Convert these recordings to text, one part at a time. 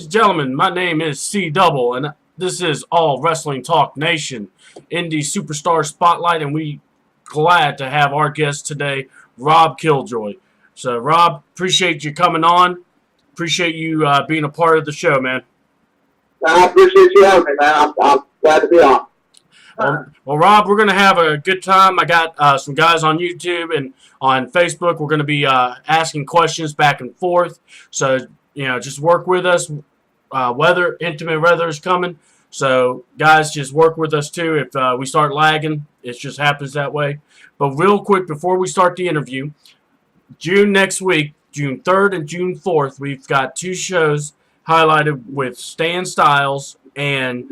and gentlemen, my name is C Double, and this is All Wrestling Talk Nation, Indy Superstar Spotlight, and we glad to have our guest today, Rob Killjoy. So, Rob, appreciate you coming on. Appreciate you being a part of the show, man. I appreciate you having me, man. I'm glad to be on. Well, Rob, we're going to have a good time. I got some guys on YouTube and on Facebook. We're going to be asking questions back and forth. So, just work with us. Intimate weather is coming. So, guys, just work with us, too. If we start lagging, it just happens that way. But real quick, before we start the interview, June next week, June 3rd and June 4th, we've got two shows highlighted with Stan Styles and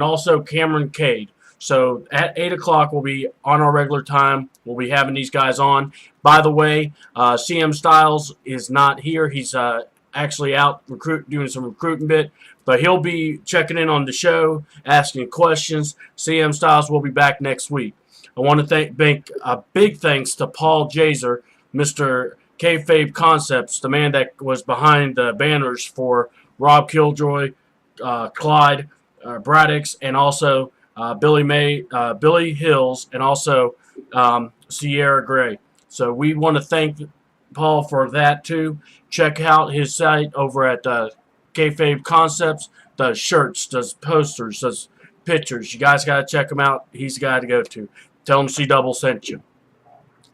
also Cameron Cade. So at 8 o'clock, we'll be on our regular time. We'll be having these guys on. By the way, CM Styles is not here. He's actually out doing some recruiting bit. But he'll be checking in on the show, asking questions. CM Styles will be back next week. I want to thank big thanks to Paul Jaser, Mr. Kayfabe Concepts, the man that was behind the banners for Rob Killjoy, Clyde Braddix, and also Billy Hills, and also Sierra Gray. So we want to thank Paul for that too. Check out his site over at Kayfabe Concepts. Does shirts, does posters, does pictures. You guys got to check him out. He's the guy to go to. Tell him C Double sent you.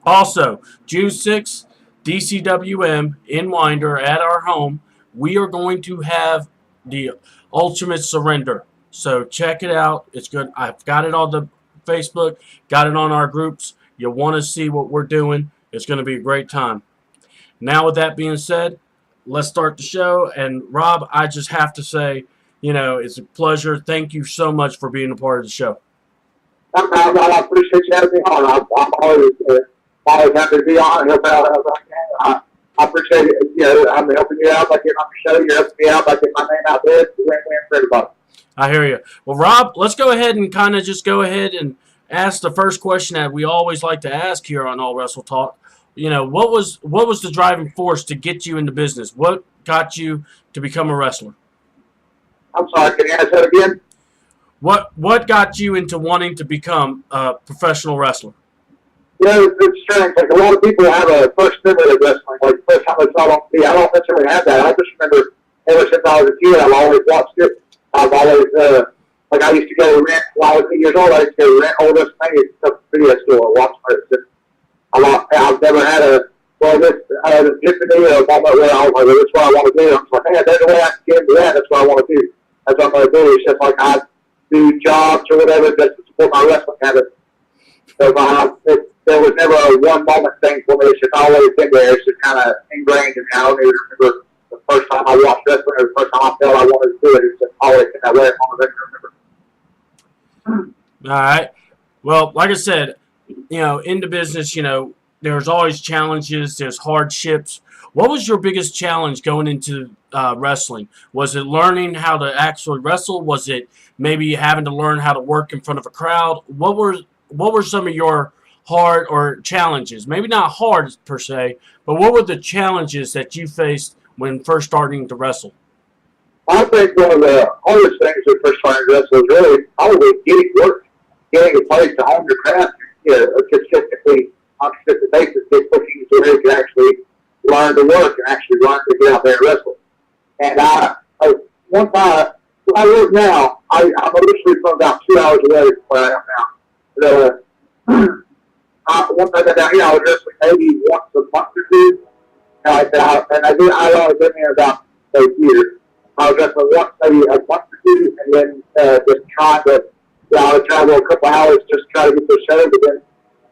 Also, June 6th, DCWM in Winder at our home. We are going to have the Ultimate Surrender. So check it out. It's good. I've got it on the Facebook, got it on our groups. You want to see what we're doing. It's going to be a great time. Now, with that being said, let's start the show. And, Rob, I just have to say, it's a pleasure. Thank you so much for being a part of the show. I appreciate you having me on. I'm always happy to be on and help out as I can. I appreciate it. I'm helping you out by getting on your show. You're helping me out by getting my name out there. It's a win-win for everybody. I hear you. Well, Rob, let's go ahead and and ask the first question that we always like to ask here on All Wrestle Talk. What was the driving force to get you into business? What got you to become a wrestler? I'm sorry, can you ask that again? What got you into wanting to become a professional wrestler? It's strange. Like, a lot of people have a first memory of wrestling, like the first time they saw it on TV. I don't necessarily have that. I just remember ever since I was a kid, I've always watched it. I've always, I used to go to rent, when I was 8 years old, I used to go to rent old WrestleMania stuff at the video store and watch it. I've never had this epiphany or a moment where I was like, that's what I want to do. I'm like, hey, there's a way I can get into that. That's what I want to do. That's what I'm going to do. It's just like I do jobs or whatever just to support my wrestling habit. So there was never a one moment thing for me. It's just always been there. It's just kind of ingrained in me. I don't even remember the first time I watched wrestling or the first time I felt I wanted to do it. It's just always been that way as long as I can remember. All right. Well, like I said, in the business, there's always challenges. There's hardships. What was your biggest challenge going into wrestling? Was it learning how to actually wrestle? Was it maybe having to learn how to work in front of a crowd? What were some of your hard or challenges? Maybe not hard per se, but what were the challenges that you faced when first starting to wrestle? I think one of the hardest things when first starting to wrestle is really probably getting work, getting a place to hone your craft, consistently on a consistent basis, get pushing so you can actually learn to work and actually learn to get out there and wrestle. And one time, where I live now, I'm literally from about 2 hours away from where I am now. Once I got down here, I was wrestling maybe once a month or two. And I'd only been here about a year. I was wrestling once, maybe a month or two, and then just trying to, I would travel a couple hours just to try to get the show, but then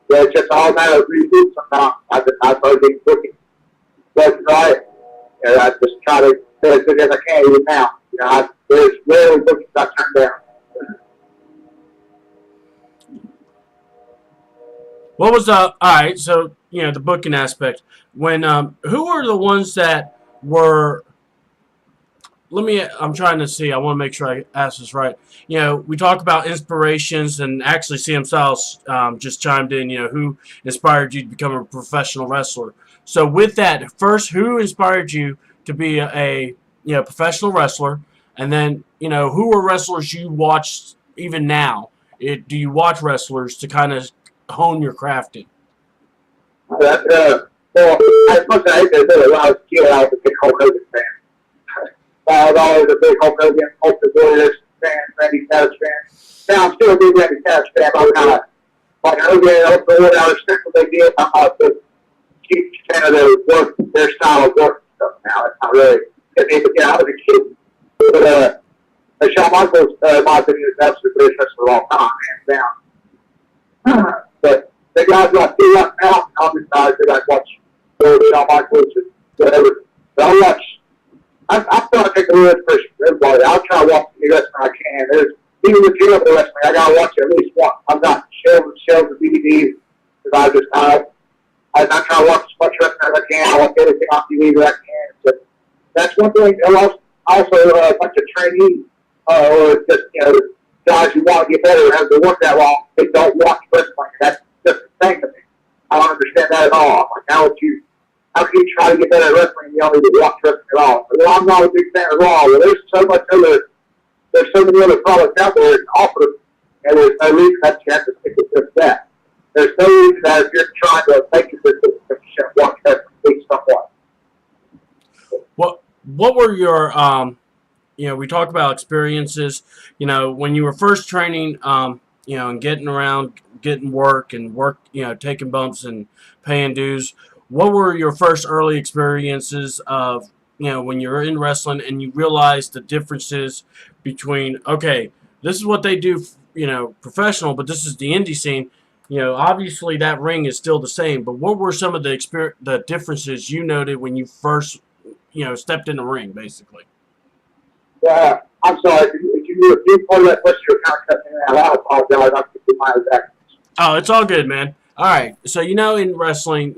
it's just all a matter of reasons. Sometimes I started getting booking. That's right. I just try to do as good as I can even now. There's rarely bookings I turn down. What was all right? So the booking aspect. When who were the ones that were? I'm trying to see. I want to make sure I ask this right. We talk about inspirations, and actually CM Styles just chimed in. Who inspired you to become a professional wrestler? So with that, first, who inspired you to be a professional wrestler, and then who are wrestlers you watch even now? Do you watch wrestlers to kind of hone your craft in? Well, as much as I hate to admit it, when I was a kid, I was a big Hulk Hogan fan. I was always a big Hulk Hogan, Ultimate Warriors fan, Randy Savage fan. Now I'm still a big Randy Savage fan, but I'm kind of like Hogan, Ultimate Warrior. I respect what they did. I'm not a huge fan of their work, their style of work and stuff now. It's not really, but yeah, I was a kid. But Shawn Michaels, in my opinion, is absolutely the greatest wrestler of all time, hands down. But the guys who I see right now, I'm just not good. I watch Shawn Michaels and whatever. But I try to take a little inspiration from everybody. I'll try to watch any wrestling I can. Even with the wrestling, I got to watch it at least once. I've got shelves of DVDs because I try to watch as much wrestling as I can. I watch everything on TV that I can. But that's one thing. Also, a bunch of trainees or just guys who want to get better have to work that long. They don't watch wrestling. That's just the thing to me. I don't understand that at all. I'm like, how can you try to get better at wrestling and you don't even watch wrestling at all? Well, I'm not a big fan of Raw. Well, there's so many other products out there that offer, and there's no reason that you have to stick with just that. There's no reason that if you're trying to make it that you shouldn't watch wrestling, please stop watching. What were your we talk about experiences, when you were first training, and getting around, getting work, taking bumps and paying dues. What were your first early experiences of, when you were in wrestling and you realized the differences between, okay, this is what they do, professional, but this is the indie scene. Obviously that ring is still the same, but what were some of the differences you noted when you first, stepped in the ring, basically? I'm sorry. If you part of that question, you're kind of cutting out. I apologize. I'm thinking my exact. Oh, it's all good, man. All right. So, in wrestling,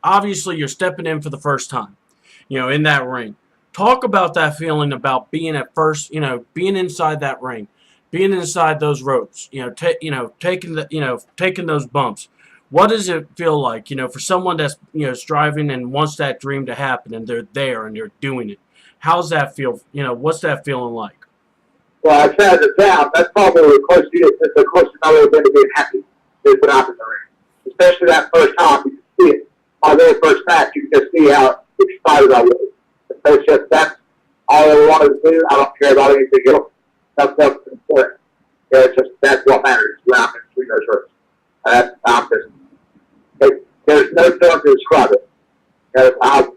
obviously you're stepping in for the first time, in that ring. Talk about that feeling about being at first, being inside that ring, being inside those ropes, taking those bumps. What does it feel like, for someone that's, striving and wants that dream to happen and they're there and they're doing it? How's that feel? What's that feeling like? Well, I said it down. That's probably the closest I've ever been to being happy is when I'm in the ring. Especially that first time, you can see it. My very first match, you can just see how excited I was. So that's all I wanted to do. I don't care about anything else. Nothing else is important. That's what matters when I'm in between those ropes. There's no term to describe it. I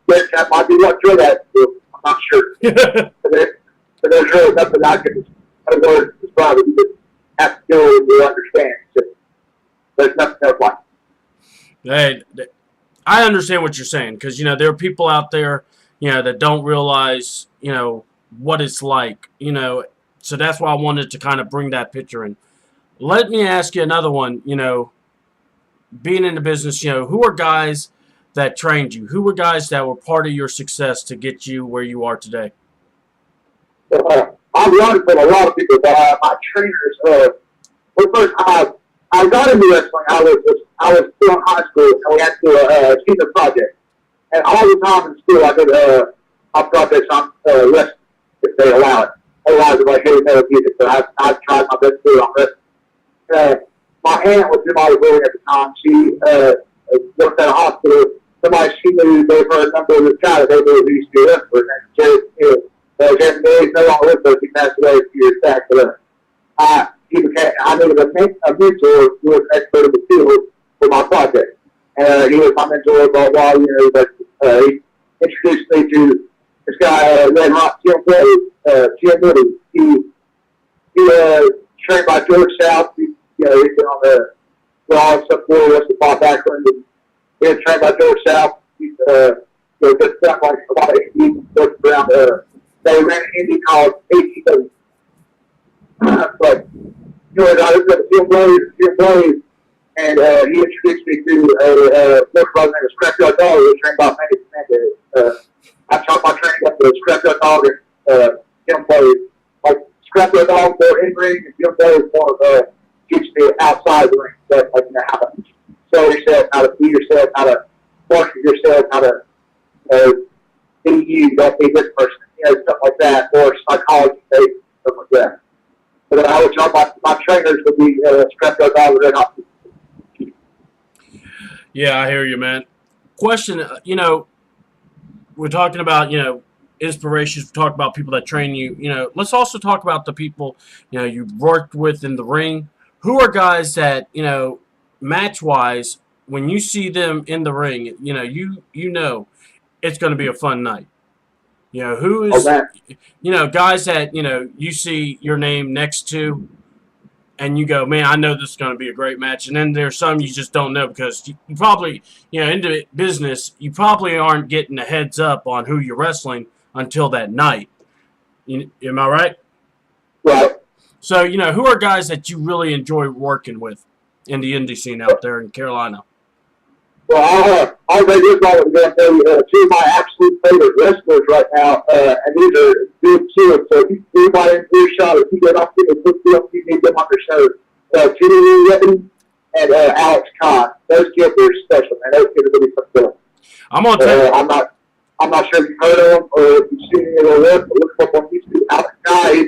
guess that might be what you're at. I'm not sure. But there's really nothing I can describe it. You just have to do it and you understand. There's nothing else like it. Hey, I understand what you're saying because, there are people out there, that don't realize, what it's like, So that's why I wanted to kind of bring that picture in. Let me ask you another one, being in the business, who are guys that trained you? Who were guys that were part of your success to get you where you are today? I've learned from a lot of people, but my trainers, first I got into wrestling. I was still in high school, and we had to do a senior project. And all the time in school, I did my projects on wrestling, if they allow it. Otherwise, it's like heavy metal music, so I tried my best to do it on wrestling. My aunt was in my room at the time. She worked at a hospital. Somebody she knew gave her a number of the guy that they knew who used to be a wrestler. And Jerry is no longer with us. He passed away a few years back. But I needed a mentor who was an expert in the field for my project. And he was my mentor for a while. He introduced me to this guy, Red Hot Jim Woody. He trained by George South. He's been on the Raw and stuff for us, the Bob Backlund. He was trained by George South. He's just stuff like a lot of Indy worked around. They ran an Indy called AWTN. But I was at Jim Blaze, and he introduced me to a worker by the name of Scrapyard Dog, who was trained by Manny Fernandez. I taught my training up to Scrapyard Dog and Jim Blaze. Like Scrapyard Dog more in ring, and Jim Blaze more teach me outside the ring stuff, like how to sell yourself, how to be yourself, how to market yourself, how to be you, don't be this person, stuff like that, or psychology based, stuff like that. But I would tell my trainers would be strapped up all of their not. Yeah, I hear you, man. Question, we're talking about, inspirations. We talk about people that train you. Let's also talk about the people, you've worked with in the ring. Who are guys that, match-wise, when you see them in the ring, you know it's going to be a fun night. Who is, guys that, you see your name next to, and you go, man, I know this is going to be a great match. And then there's some you just don't know because you probably, into business, you probably aren't getting a heads up on who you're wrestling until that night. Am I right? Right. So, who are guys that you really enjoy working with in the indie scene out there in Carolina? Well, I'll make this all again. Two of my absolute favorite wrestlers right now, and these are good too. So if anybody in your shot, if you get off to the book deal, you need them on your show. Judy Whitten and Alex Kahn. Those kids are special, man. Those kids are going to be something. I'm on tell I'm not sure if you've heard of them or if you've seen any of their work, but look up on YouTube. Alex Kahn, he's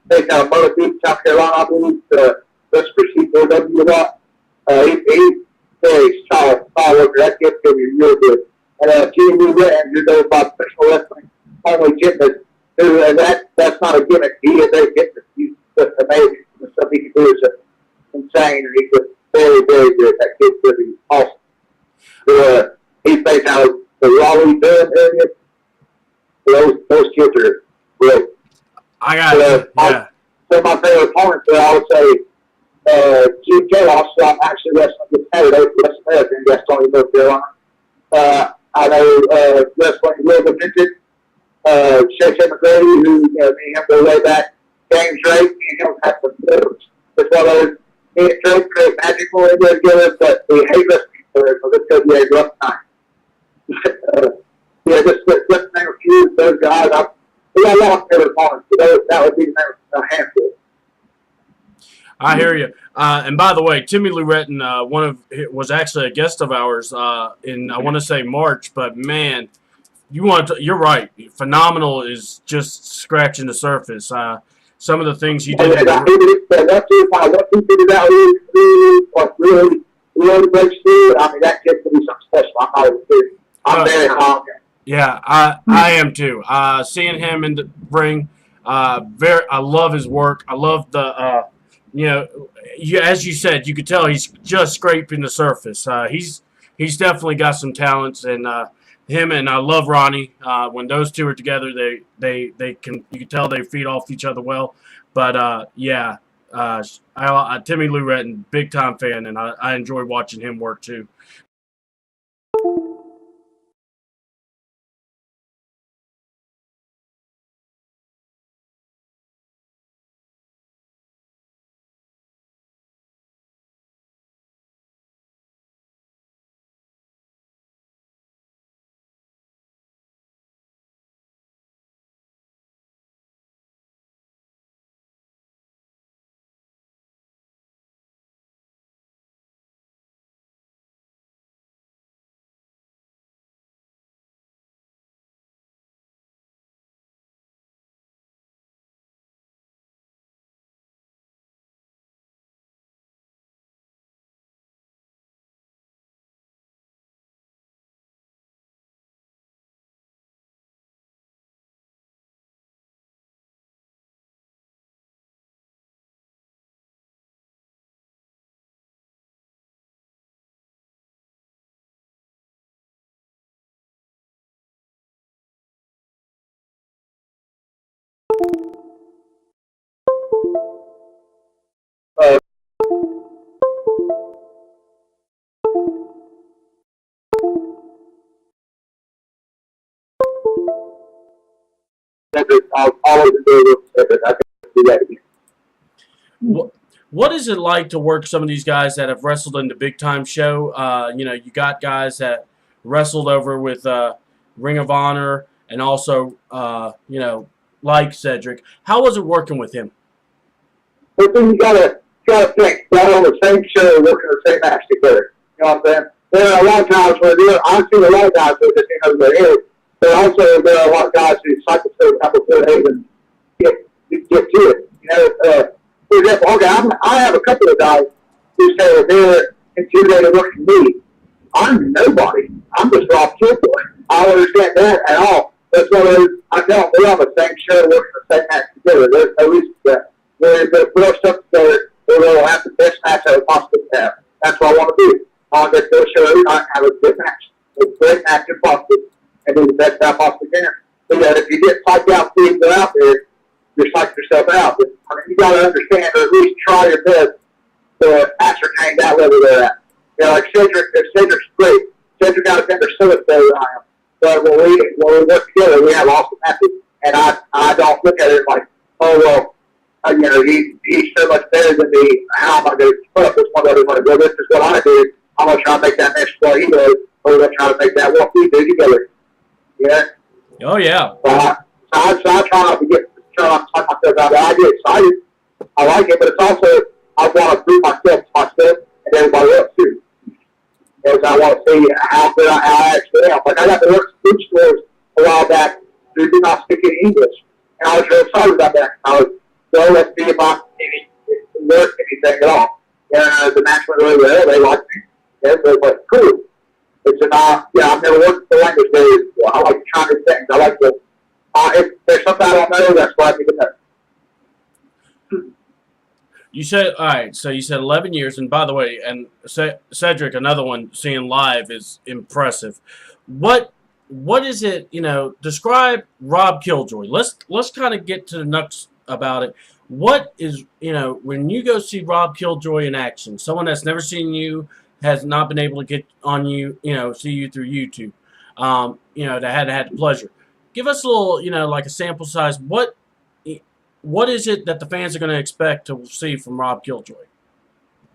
based out of Myrtle Beach, South Carolina, I believe. That's for CPW a lot. He's very solid worker. That kid's going to be real good. And Jimmy Whitten, who knows about professional wrestling, only gymnast. And that's not a gimmick. He is a gymnast. He's just amazing. The stuff he can do is just insane. And he's just very, very good. That kid's going to be awesome. He's based out of the Raleigh-Durham area. Those kids are great. I got it. Yeah. So my favorite opponents, I would say, Keith Chaos, so I'm actually wrestling this Saturday for West America in Gastonia, North Carolina. I know wrestling Will the Vintage, Shay McGrady, who me and him go way back. James Drake, me and him have some moves. It's one of those, me and Drake create magic when we go together, but we hate wrestling for it, so this could be a rough time. Just name a few of those guys. We got a lot of favorite opponents, so that would be a handful. I hear you. And by the way, Timmy Luretton, was actually a guest of ours in, I want to say, March. But man, you're right. Phenomenal is just scratching the surface. Some of the things he did. Really breaks through. I mean, that kid could be something special. I'm not even kidding. I'm very confident. Yeah, I am too. Seeing him in the ring, I love his work. I love the. As you said, you could tell he's just scraping the surface. He's definitely got some talents, and him and I love Ronnie. When those two are together, they can, you can tell they feed off each other well. But Timmy Luretton, big time fan, and I enjoy watching him work too. I'll always do it. I can do that again. What is it like to work some of these guys that have wrestled in the big time show? You got guys that wrestled over with Ring of Honor and also, like Cedric. How was it working with him? But then you gotta think, they're on the same show, working the same match together. You know what I'm saying? There are a lot of times where I've seen a lot of guys who just, but also there are a lot of guys who cycle through a couple of days and get to it. You know, for example, okay, I have a couple of guys who say they're intimidated looking at me. I'm nobody. I'm just Rob Killjoy. I don't understand that at all. That's one of those, I tell them we're on the same show, working the same match together. There's no reason for that. We're going to put our stuff together, and we'll have the best match I would possibly have. That's what I want to do. I want to go to a show every night and have a good match. A great match if possible, and do the best I possibly can. Because if you get psyched out and go out there, you're psyched yourself out. But, I mean, you got to understand, or at least try your best to ascertain that level they're at. You know, like Cedric's great. Cedric got a better service better than I am. But when we work together, we have awesome matches. And I don't look at it like, oh, well, you know, he's so much better than me. How am I going to put up this one other one? Well, this is what I do. I'm going to try to make that match what he does, or we're going to try to make that what we do together. Yeah? Oh, yeah. So I try not to try not to talk myself out of it. I get excited. I like it, but it's also, I want to prove myself to myself and everybody else, too. Because I want to see how good I actually am. Like, I got to work some food stores a while back who did not speak any English. And I was really excited about that. I was, well, let's see if I can learn anything at all. And the match went really well. They liked me. Yeah, so it's like, cool. It's I've never worked the language very well. I like to try new things. I like to, if there's something I don't know, that's what I need to know. You said, all right, so you said 11 years, and by the way, and Cedric, another one, seeing live is impressive. What is it, you know, describe Rob Killjoy. Let's kind of get to the nuts about it. What is, you know, when you go see Rob Killjoy in action, someone that's never seen you, has not been able to get on you, you know, see you through YouTube, you know, that had the pleasure. Give us a little, you know, like a sample size. What is it that the fans are going to expect to see from Rob Killjoy?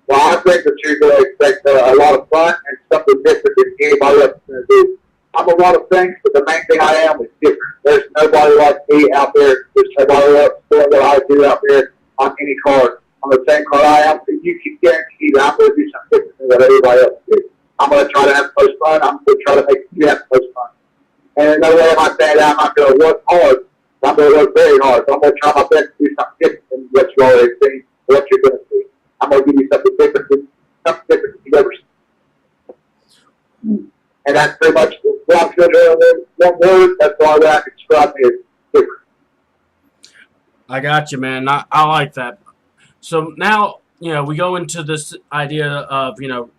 Well, I think that you're going to expect a lot of fun and something different than anybody else is going to do. I'm a lot of things, but the main thing I am is different. There's nobody like me out there. There's nobody else doing what I do out there on any card. On the same card I am, you can guarantee that I'm going to do something different than what everybody else does. I'm going to try to have the most fun. I'm going to try to make you have the most fun. And no way am I saying that I'm not going to work hard. I'm going to work very hard. So I'm going to try my best to do something different than what you already see, what you're going to see. I'm going to give you something different than you've ever seen. And that's pretty much what I'm going to do. One word, that's all that I can describe me as different. I got you, man. I like that. So now, you know, we go into this idea of, you know,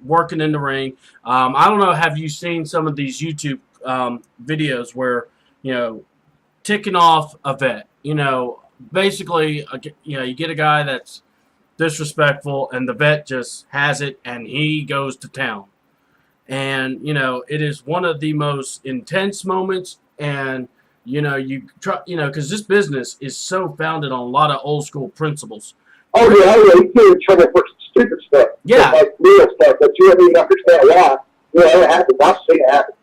working in the ring. I don't know, have you seen some of these YouTube videos where, you know, ticking off a vet? You know, basically, you know, you get a guy that's disrespectful and the vet just has it and he goes to town. And, you know, it is one of the most intense moments. And, you know, you try, you know, because this business is so founded on a lot of old school principles. Oh yeah, you get in trouble for stupid stuff. Yeah. Like real stuff that you don't even understand why. Yeah, it happens. I've seen it happen.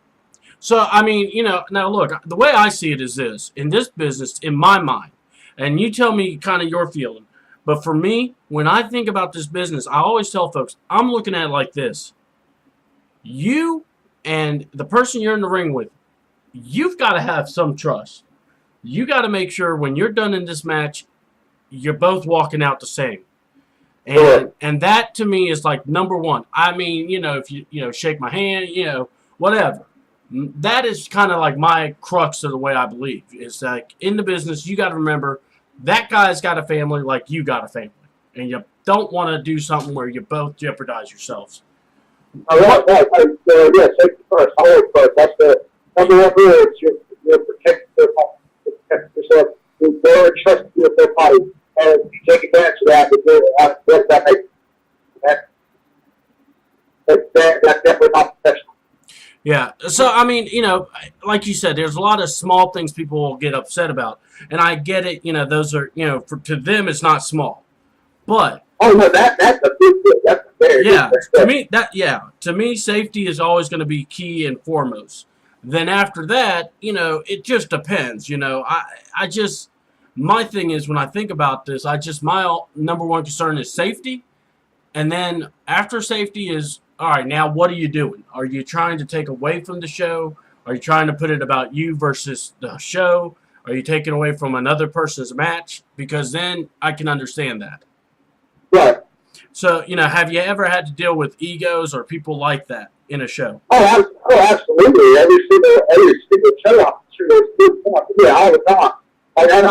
So, I mean, you know, now look, the way I see it is this. In this business, in my mind, and you tell me kind of your feeling, but for me, when I think about this business, I always tell folks, I'm looking at it like this. You and the person you're in the ring with, you've got to have some trust. You got to make sure when you're done in this match, you're both walking out the same. And that to me is like number one. I mean, you know, if you know, shake my hand, you know, whatever. That is kind of like my crux of the way I believe. It's like in the business, you got to remember that guy's got a family like you got a family. And you don't want to do something where you both jeopardize yourselves. Right. Yeah, safety first. Always first. That's the number one rule. You're protecting yourself. You're very trusting with their body. And you take advantage of that. That's definitely not professional. Yeah. So, I mean, you know, like you said, there's a lot of small things people will get upset about. And I get it. You know, those are, you know, to them, it's not small. But. Oh, no, that's a big deal. That's a very big deal. To me, safety is always going to be key and foremost. Then after that, you know, it just depends. You know, I just, my thing is when I think about this, my number one concern is safety. And then after safety is, all right, now what are you doing? Are you trying to take away from the show? Are you trying to put it about you versus the show? Are you taking away from another person's match? Because then I can understand that. Right. So, have you ever had to deal with egos or people like that in a show? Absolutely. Every single show, I'm sure there's good points. Yeah, all the time. And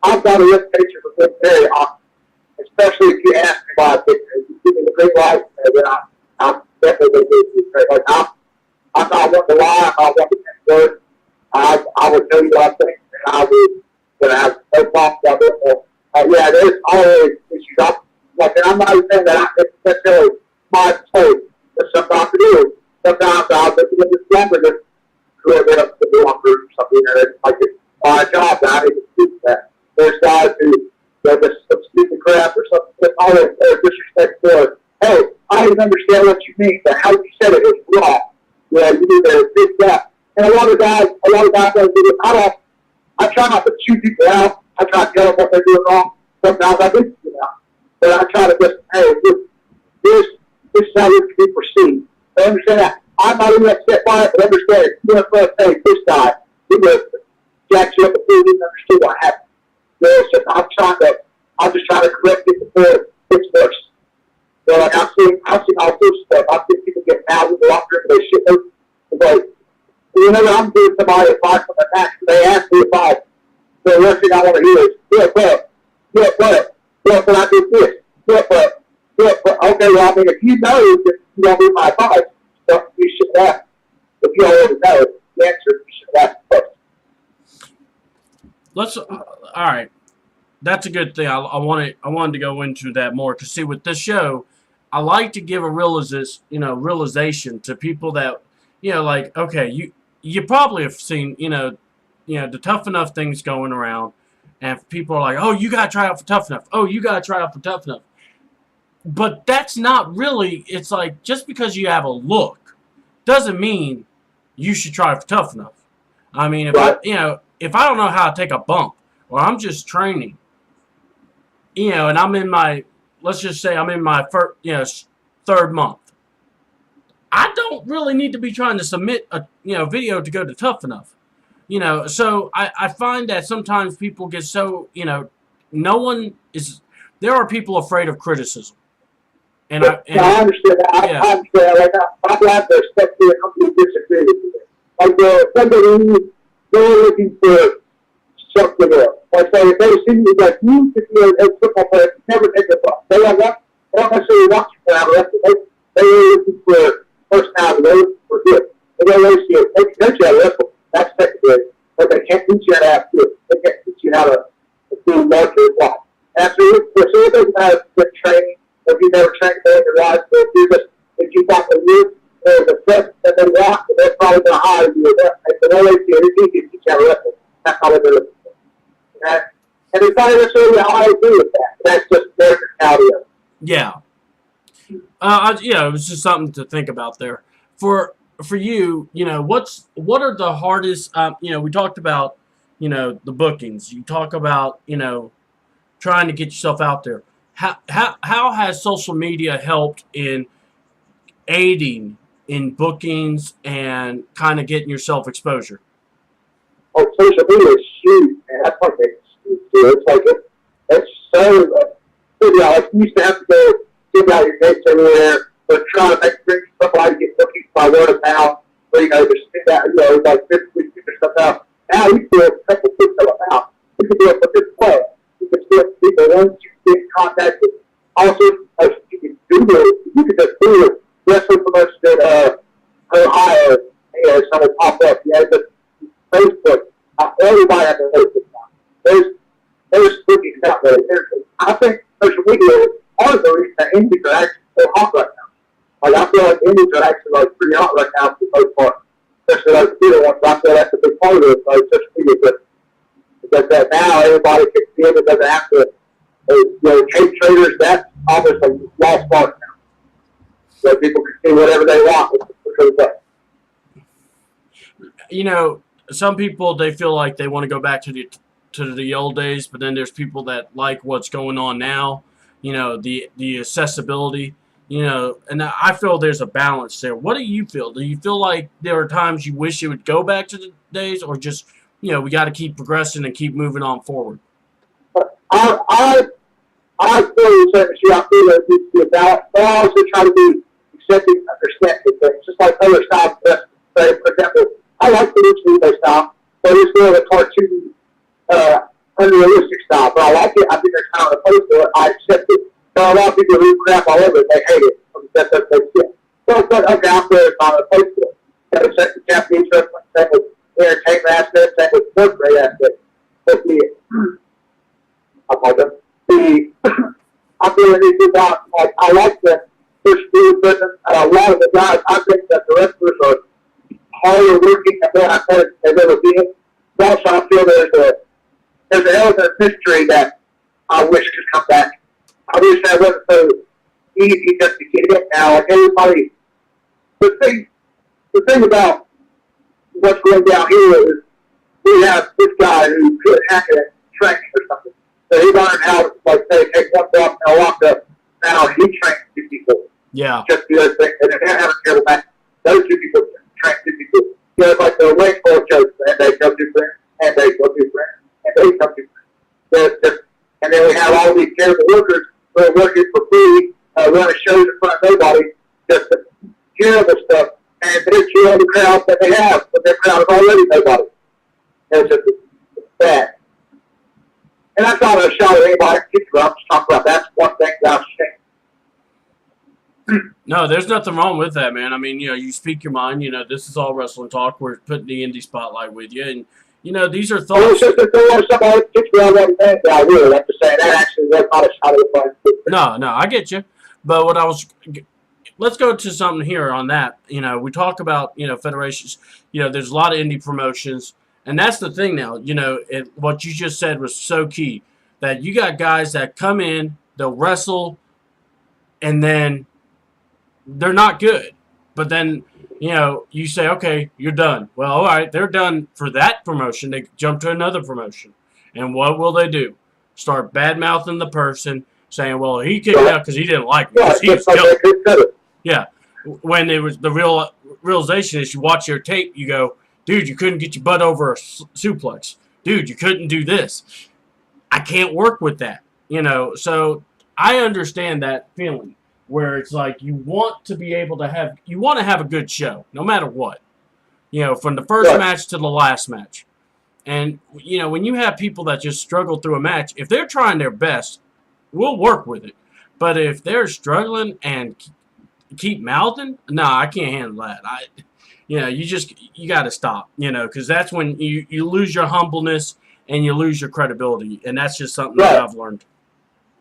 I've got a reputation for being very honest, especially if you ask me why I think you give me the green light, then I'm definitely going to give you the green light. I'm not one to lie. I'm not one to think words. I would tell you what I think, and I would have no problem about it. Yeah, there's always issues. And I'm not even saying that it's necessarily my mistake. There's some doctor do. Sometimes I'll just get this younger than whoever up to the locker room or something, and it's like it's my job that I need to do that. There's guys who just some stupid crap or something that's always disrespect for. Hey, I didn't understand what you mean, but how you said it is wrong. Yeah, you need to fix that. And a lot of guys don't do it. I try not to chew people out. I try to tell them what they're doing wrong. Sometimes I do, but I try to just, hey, this is how this can be perceived. I understand that. I'm not even upset by it, but understand it. You know, hey, this guy, he just jacks you up and he didn't understand what happened. It's just, I'm just trying to correct it before it's worse. So, like, I've seen all sorts of stuff. I've seen people get mad with the locker room, they shit them. But whenever I'm giving somebody advice on the match, they ask me advice. The worst thing I want to hear is, but I did this. But, okay, well, I mean, if you know that you don't need my advice, you should ask. If you already know the answer, you should ask first. All right. That's a good thing. I wanted to go into that more because, see, with this show, I like to give a realization to people that, like, okay, you probably have seen, the Tough Enough things going around, and people are like, oh, you got to try out for Tough Enough. Oh, you got to try out for Tough Enough. But that's not really, it's like, just because you have a look doesn't mean you should try for Tough Enough. I mean, if I don't know how to take a bump, or I'm just training, and I'm in my, let's just say I'm in my third month, I don't really need to be trying to submit a video to go to Tough Enough. So I find that sometimes people get so, there are people afraid of criticism. And I understand that. Yeah. I understand. Like, I'm glad there's stuff here. I'm going to disagree with you. Like, somebody, they're looking for something else. Like, so if they see you, like, you could be a football player, never take a ball. They don't necessarily want you for that. They're looking for personality. They're looking for good. They don't really see it. They can teach you how to wrestle. That's secondary. But they can't teach you how to have good. They can't teach you how to do larger life. And so it doesn't matter if you're training, if you never trained in your life, if you thought that you were the best that they want, they're probably going to hire you. If they always see it, you can teach you how to wrestle. That's how they're looking for. And it's not necessarily how I agree with that. That's just their mentality of it. Yeah. It was just something to think about there. For you, what are the hardest, we talked about, the bookings. You talk about, trying to get yourself out there. How has social media helped in aiding in bookings and kind of getting yourself exposure? Oh, social media is huge, man. That's what makes it huge. It's like, it's so, like, you used to have to go give out your dates everywhere, but trying to bring stuff out and get bookings by word of mouth, or, just spit that, like, physically figure stuff out. Now you can do a couple quick stuff out. You can do it for this play. You can do it for people once you get in contact with. Also, you can Google it. You can just do it. Wrestling promotion in Ohio, someone will pop up. Yeah, just Facebook. Everybody has a Facebook now. There's bookings out there. I think social media is part of the reason that indies are actually so hot right now. Like, I feel like indies are actually like pretty hot right now for the most part. Especially like the theater ones. I feel that's a big part of it. Like, social media, because that now everybody can see it. It doesn't have to. Trade traders, that's almost a lost part now. So people can see whatever they want. Some people, they feel like they want to go back to the old days, but then there's people that like what's going on now. The accessibility. You know, and I feel there's a balance there. What do you feel? Do you feel like there are times you wish it would go back to the days, or just, you know, we got to keep progressing and keep moving on forward? I I feel the certain issue. I feel that it needs to be a balance, but I also try to be accepting, understanding things, just like other styles. For example, I like the Lucha style, but it's more of a cartoon, unrealistic style. But I like it. I think there's kind of opposed to it. I accept it. There are a lot of people who crap all over it. They hate it. That's what they see. But okay, I'm very not opposed to it. That's the Japanese wrestling, same with entertainment aspect, same with work rate aspect. But I apologize. I feel it needs to be balanced. Like, I like the push through business, and a lot of the guys, I think that the wrestlers are harder working and more athletic than they've ever been. Also, I feel there's an element of mystery that I wish could come back. I wish that wasn't so easy just to get it now. Like everybody, the thing about what's going down here is we have this guy who could hack it training or something. So he learned how to, like, say, take one block and a lock up. Now he trains two people. Yeah. Just the other thing. And if they have a terrible match, those two people train two people. You know, it's like the lane ball jokes, and they come to friends, and they go to friends, and they come to friends. And then we have all these terrible workers who are working for free, running shows in front of nobody, just terrible stuff. And they're killing the crowd that they have, but their crowd is already nobody. And it's just bad. And that's not a shot at anybody in particular. I'm just talking about that's one thing that I've seen. No, there's nothing wrong with that, man. I mean, you know, you speak your mind. You know, this is all wrestling talk. We're putting the Indy Spotlight with you. And, you know, these are thoughts. Well, it's just that there was somebody in particular I wasn't saying that I really have to say that actually was not a shot at anybody. No, I get you. But what I was... Let's go to something here on that. You know, we talk about, you know, federations. You know, there's a lot of indie promotions. And that's the thing now, you know, what you just said was so key. That you got guys that come in, they'll wrestle, and then they're not good. But then, you know, you say, okay, you're done. Well, all right, they're done for that promotion. They jump to another promotion. And what will they do? Start bad-mouthing the person, saying, well, he kicked out because he didn't like me. He was killed. Yeah. When it was the realization is you watch your tape, you go, dude, you couldn't get your butt over a suplex. Dude, you couldn't do this. I can't work with that. You know, so I understand that feeling where it's like you want to be able to have, you want to have a good show, no matter what. You know, from the first match to the last match. And, you know, when you have people that just struggle through a match, if they're trying their best, we'll work with it. But if they're struggling and keep mouthing, I can't handle that. You know, you got to stop, you know, because that's when you lose your humbleness and you lose your credibility. And that's just something that I've learned.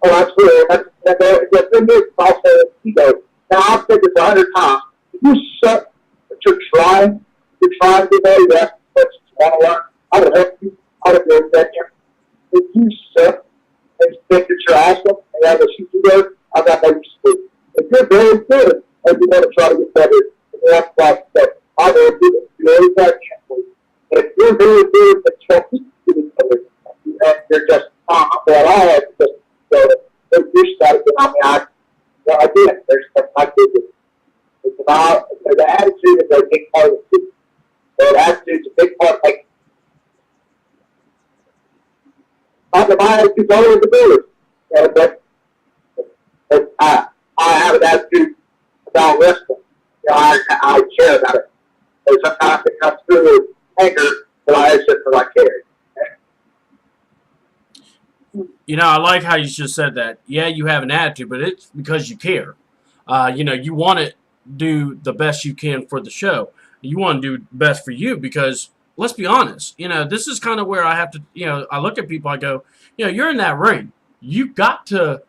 Oh, absolutely. The thing is also, you know, now I've said this 100 times. If you suck to trying to be better, that's what you want to learn. I would help you. I would do that. If you suck and think that you're awesome and have a shoot you go, I'm not going to speak. If you're very good and you want to try to get better, that's why I will do it. You always have a chance. If you're very good but you don't keep doing it, and you're just not at all, it's just you started to, I mean, again, there's stuff I do. It's about the attitude is a big part of it. So the attitude is a big part. Like, my attitude's always the good. But I have an attitude about wrestling. You know, I care about it. And sometimes it comes through with anger, but it's just because I care. You know, I like how you just said that. Yeah, you have an attitude, but it's because you care. You know, you want to do the best you can for the show. You want to do best for you because, let's be honest, you know, this is kind of where I have to, you know, I look at people, I go, you know, you're in that ring. You're the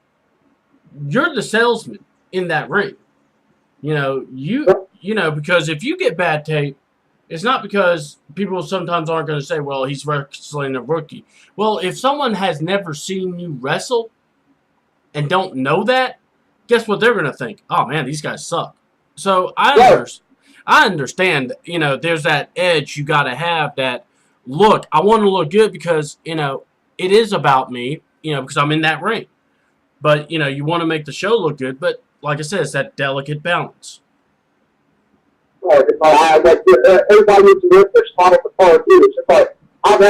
salesman in that ring. You know, because if you get bad tape, it's not because people sometimes aren't going to say, well, he's wrestling a rookie. Well, if someone has never seen you wrestle and don't know that, guess what they're going to think? Oh, man, these guys suck. So I understand, you know, there's that edge you got to have that, look, I want to look good because, you know, it is about me, you know, because I'm in that ring. But, you know, you want to make the show look good. But like I said, it's that delicate balance. Everybody needs to work their spot on the card too. It's just like I've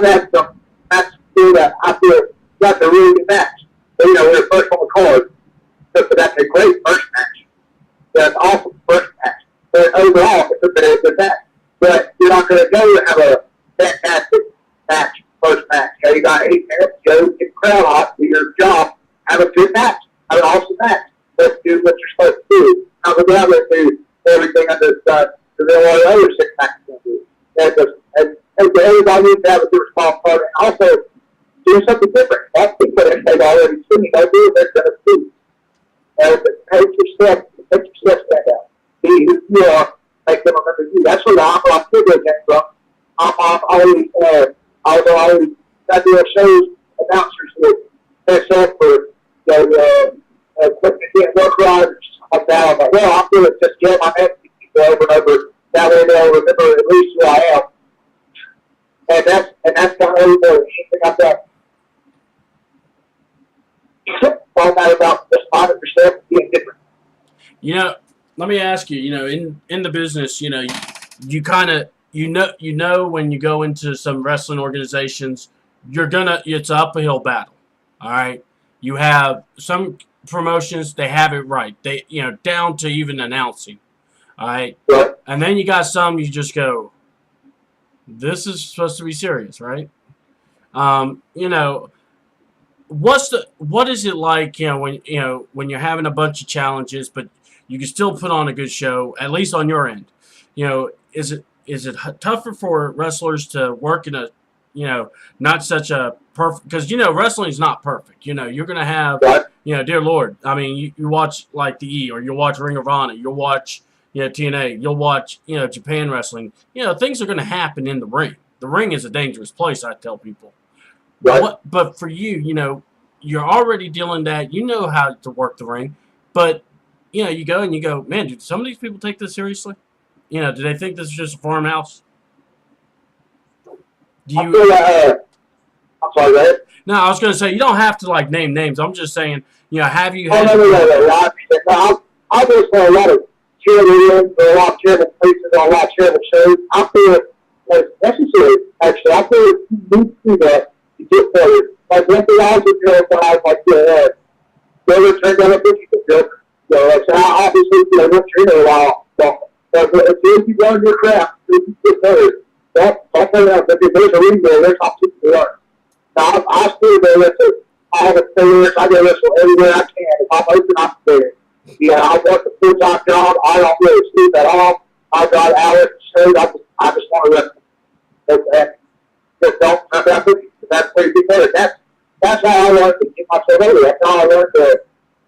had some matches too that I feel that's a really good match. But, we're first on the card. So that's a great first match. That's awesome first match. But overall, it's a very good match. But you're not going to go and have a fantastic match first match. You got 8 minutes. Go get the crowd off. Do your job. Have a good match. Have an awesome match. Let's do what you're supposed to do. Not go down and do everything under the sun. Because then what other 6 matches going to do. And everybody needs to have a good response part. And also, do something different. That's people that they've already seen. Don't do what they're going to see. Take your steps back out. Be who you are. Make them remember you. That's where Rob Killjoy came from. I was always doing shows, announcers would mess up for equipment didn't work right or something like that. I'm like, well, I'm doing just get my head people over and over. That way they'll remember at least who I am. And that's kind of anything I've done. All that about just finding yourself and being different. Let me ask you. In the business, you kind of when you go into some wrestling organizations, it's an uphill battle. All right, you have some promotions, they have it right. They down to even announcing. All right, Right. And then you got some you just go, this is supposed to be serious, right? What is it like, when you're having a bunch of challenges, but you can still put on a good show, at least on your end? Is it tougher for wrestlers to work in a, not such a perfect, because wrestling is not perfect. You're gonna have, Right. Dear Lord, I mean, you watch like the E, or you'll watch Ring of Honor, you'll watch TNA, you'll watch Japan wrestling. Things are gonna happen in the ring. The ring is a dangerous place, I tell people. Right. But for you, you're already dealing that. You know how to work the ring, but you go and you go, man, do some of these people take this seriously? Do they think this is just a farmhouse? I feel I'm sorry, go ahead. No, I was going to say, you don't have to name names. I'm just saying, have you Oh, had? no. I go for a lot of cheerleading, for a lot of charitable places, a lot of charitable shows. I feel it's necessary, actually. I feel you need to do that to get forward. Like, one thing I was doing when I was go turn down a bookie joke. So obviously, once you're in there a while, but as soon as you learn your craft, as soon as you get better, don't play that. There's a reason there's opportunity to learn. Now, I still go wrestle. I have a players. I go wrestle everywhere I can. If I'm open, I'm there. I work a full-time job. I don't really sleep at all. I got hours to show. I just want to wrestle. Just don't turn down bookies. That's where you get better. That's how I learned to get myself over. That's how I learned to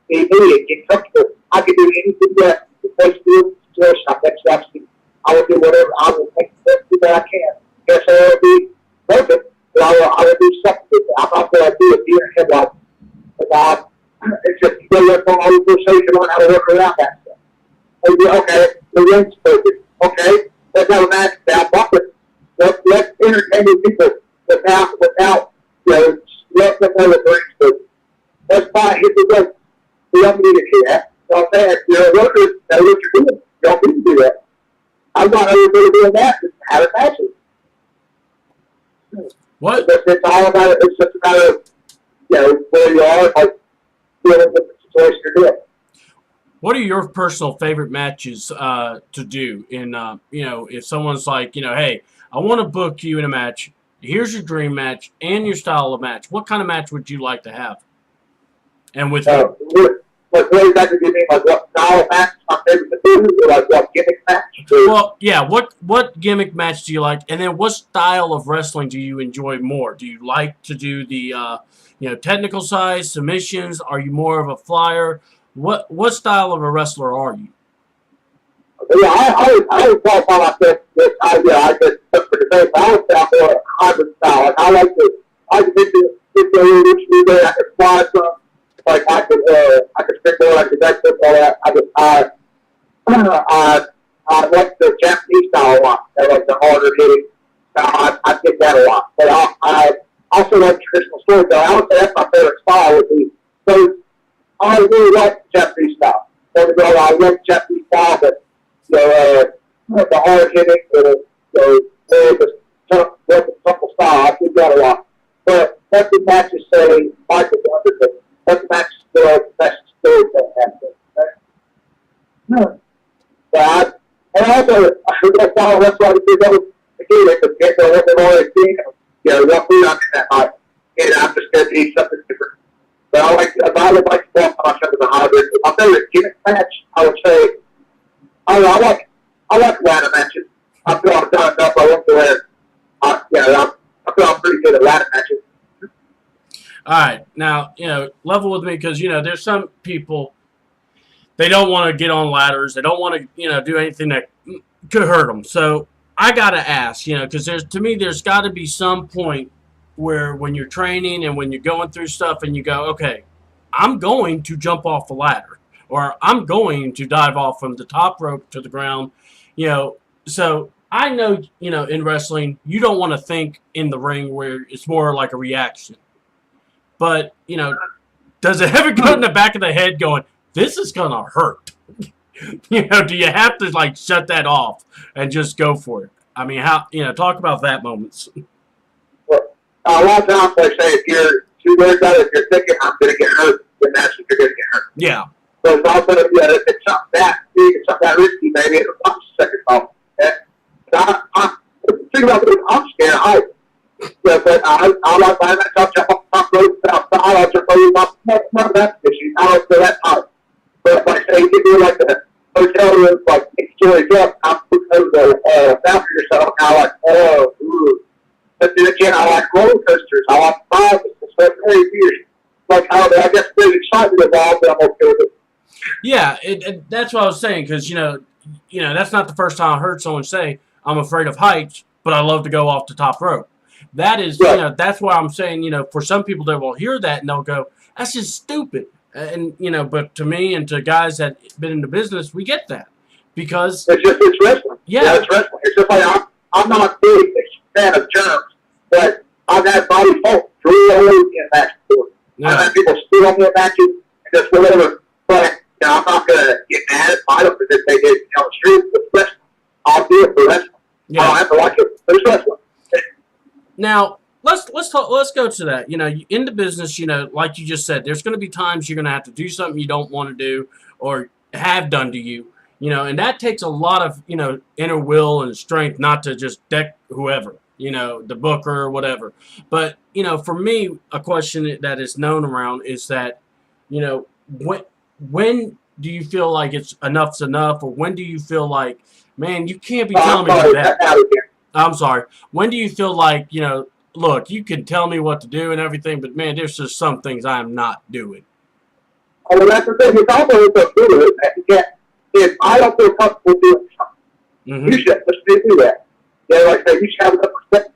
be me and get comfortable. I can do anything that the place to situation. I bet you absolutely. I will do whatever. I will make the best that I can. Yes, I will be broken, but I will do something with it. I'm not going to do a deer in headlights. It's just you go up on all the shows, you learn how to work around that stuff. Okay, the ring's broken. Okay, let's have a match down. Let's entertain the people without let them know the ring's broken. Let's buy hit the ring. We don't need to do that. You know what I'm saying? Workers know what you're doing. You don't need to do that. I'm not really doing that. Just have it matches. What? It's all about it. It's just a matter of, where you are, dealing with the situation you're doing. What are your personal favorite matches to do? If someone's like, hey, I want to book you in a match. Here's your dream match and your style of match. What kind of match would you like to have? And with what exactly do you mean? Like what style of match my favorite to do? Or like what gimmick match? Well, yeah. What gimmick match do you like? And then what style of wrestling do you enjoy more? Do you like to do the technical side, submissions? Are you more of a flyer? What style of a wrestler are you? Yeah, I would qualify myself this idea. I just look for the base. I would say I'm more a hybrid style. Like, I like to get the reach me there. I can fly some. Like I could springboard, I could backflip, all that. I like the Japanese style a lot. I like the harder hitting style. I get that a lot. But I also like traditional storytelling. I would say that's my favorite style. Would be those I really like Japanese style. Don't get me wrong, I like Japanese style, but the hard hitting, the tough style, I do that a lot. But nothing matches, say, Michael Anderson. Nothing matches the best stories that happen. No. But and also, I heard that style wrestler, I think that was, again, it's a get what they've already seen. Roughly on that night. And I'm just going to eat something different. But I would like to walk on some of the hybrid. If I'm doing a gimmick match, I would say, I like ladder matches. I feel I'm done enough. I want to wear. I feel I'm pretty good at ladder matches. All right, now level with me because there's some people they don't want to get on ladders. They don't want to do anything that could hurt them. So I gotta ask, because there's got to be some point where when you're training and when you're going through stuff and you go, okay, I'm going to jump off a ladder or I'm going to dive off from the top rope to the ground, So I know, in wrestling, you don't want to think in the ring where it's more like a reaction. But, does it ever go in the back of the head going, this is going to hurt? Do you have to, shut that off and just go for it? I mean, talk about that moments. A lot of times I say if you're too worried about it, if you're thinking I'm going to get hurt, then that's when you're going to get hurt. Yeah. So it's also if it's something that big, it's something that risky, maybe it's a second thought. I'm scared of height. But I like my match. I'll jump off the top rope outside. I'll jump over that issue. I don't feel that high. But if I say you do like the hotel room, like it's stories up, I'm putting over the balcony or something. I like, ooh. But then again, I like roller coasters. I like fives. So crazy. Like, I guess there's excitement involved, but I'm okay with it. Yeah, that's what I was saying, because, that's not the first time I heard someone say, I'm afraid of heights, but I love to go off the top rope. That is, right. That's why I'm saying, for some people that will hear that and they'll go, that's just stupid. And, but to me and to guys that been in the business, we get that. Because it's wrestling. Yeah, it's wrestling. It's just like, I'm not a big fan of germs, but I've had body fault really in matches before. Yeah. I've had people steal on me in matches and just whatever. But I'm not going to get mad at them because they did on the street with wrestling. I'll do it for wrestling. Yeah. I don't have to like it. There's wrestling. Now, let's go to that. In the business, like you just said, there's going to be times you're going to have to do something you don't want to do or have done to you. And that takes a lot of, inner will and strength not to just deck whoever, the booker or whatever. But, for me, a question that is known around is that, when do you feel like enough's enough, or when do you feel like, man, you can't be telling me that? I'm sorry. When do you feel like, look, you can tell me what to do and everything, but, man, there's just some things I'm not doing. Oh, well, that's the thing. It's also that if I don't feel comfortable doing something, you should just do that. Like I said, you should have enough respect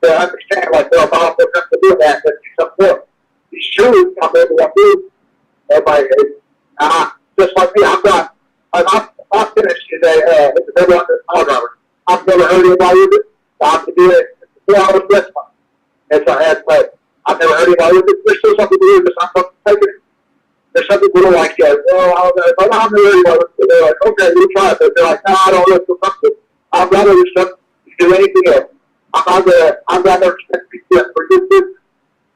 to understand, if I don't feel comfortable doing that, then do something else. You should come able to do everybody. Just like me, I'm finished today. It's a double under power driver. I've never heard anybody use it. I have to do it 4 hours less time. And so I had to play. I've never heard anybody use it. There's still something to do, just I'm taking it. There's some people who are like, well, I've never heard anybody use it. They're like, okay, we'll try it. But they're like, no, I don't know if it's comfortable. I'd rather do anything else. I'd rather expect people for good business.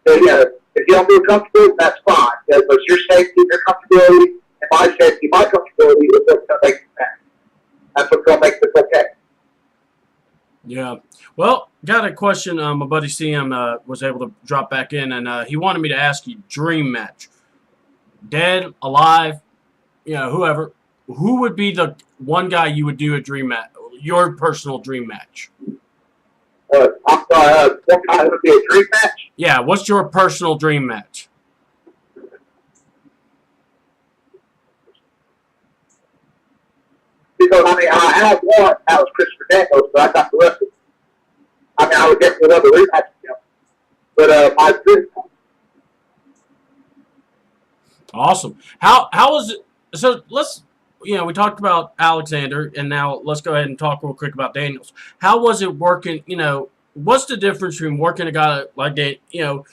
So, if you don't feel comfortable, that's fine. But your safety, your comfortability, and my safety, my comfortability is what's going to make it happen. That's what's going to make this okay. Yeah. Well, got a question. My buddy CM was able to drop back in, and he wanted me to ask you, dream match. Dead, alive, whoever. Who would be the one guy you would do a dream match, your personal dream match? I'm sorry, what guy would be a dream match? Yeah, what's your personal dream match? Because, I had one, that was Christopher Daniels, but I got the rest of it. I would definitely love a rematch with him. But, my dream match. Awesome. How was it? So, let's, we talked about Alexander, and now let's go ahead and talk real quick about Daniels. How was it working, what's the difference between working a guy like Daniel,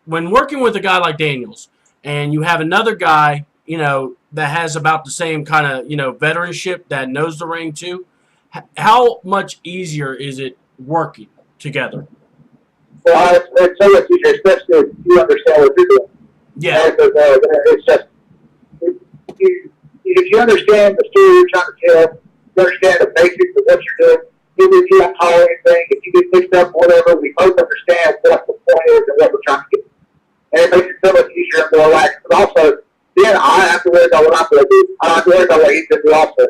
when working with a guy like Daniels and you have another guy, that has about the same kind of, veteranship that knows the ring too. How much easier is it working together? Well, it's so much easier, especially if you understand what you're doing. Yeah. It's just, if you understand the story you're trying to tell, you understand the basics of what you're doing, even if you don't call anything, if you get mixed up, whatever, we both understand what the point is and what we're trying to get. And it makes it so much easier and more relaxed. But also, then I have to worry about what I'm going to do. I have to worry about what he's going to do also.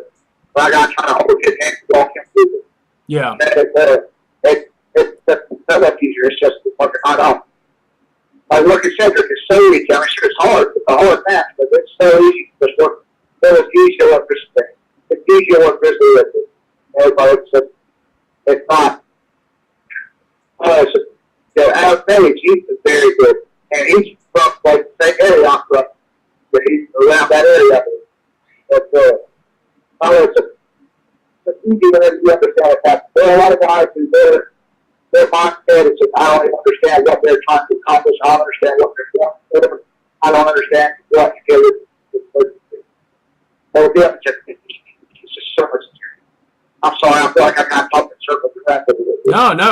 But I got to try to hold his hand and walk him through it. Yeah. It's so much easier. It's just working on off. Like working centric is so easy. I mean, sure, it's hard. It's a hard match, but it's so easy to just work. It's easy to work this thing. It's easy to work this with it. But it's not. It's just, Alex Page, he's very good. And he's from like the same area I'm from. But he's around that area. But it's easy whenever you understand what's happening. There are a lot of guys who their mindset is just, I don't even understand what they're trying to accomplish. I don't understand what they're doing. I don't understand what to do. So yeah, it's just so much easier. I'm sorry, I feel like I'm not talking in circles.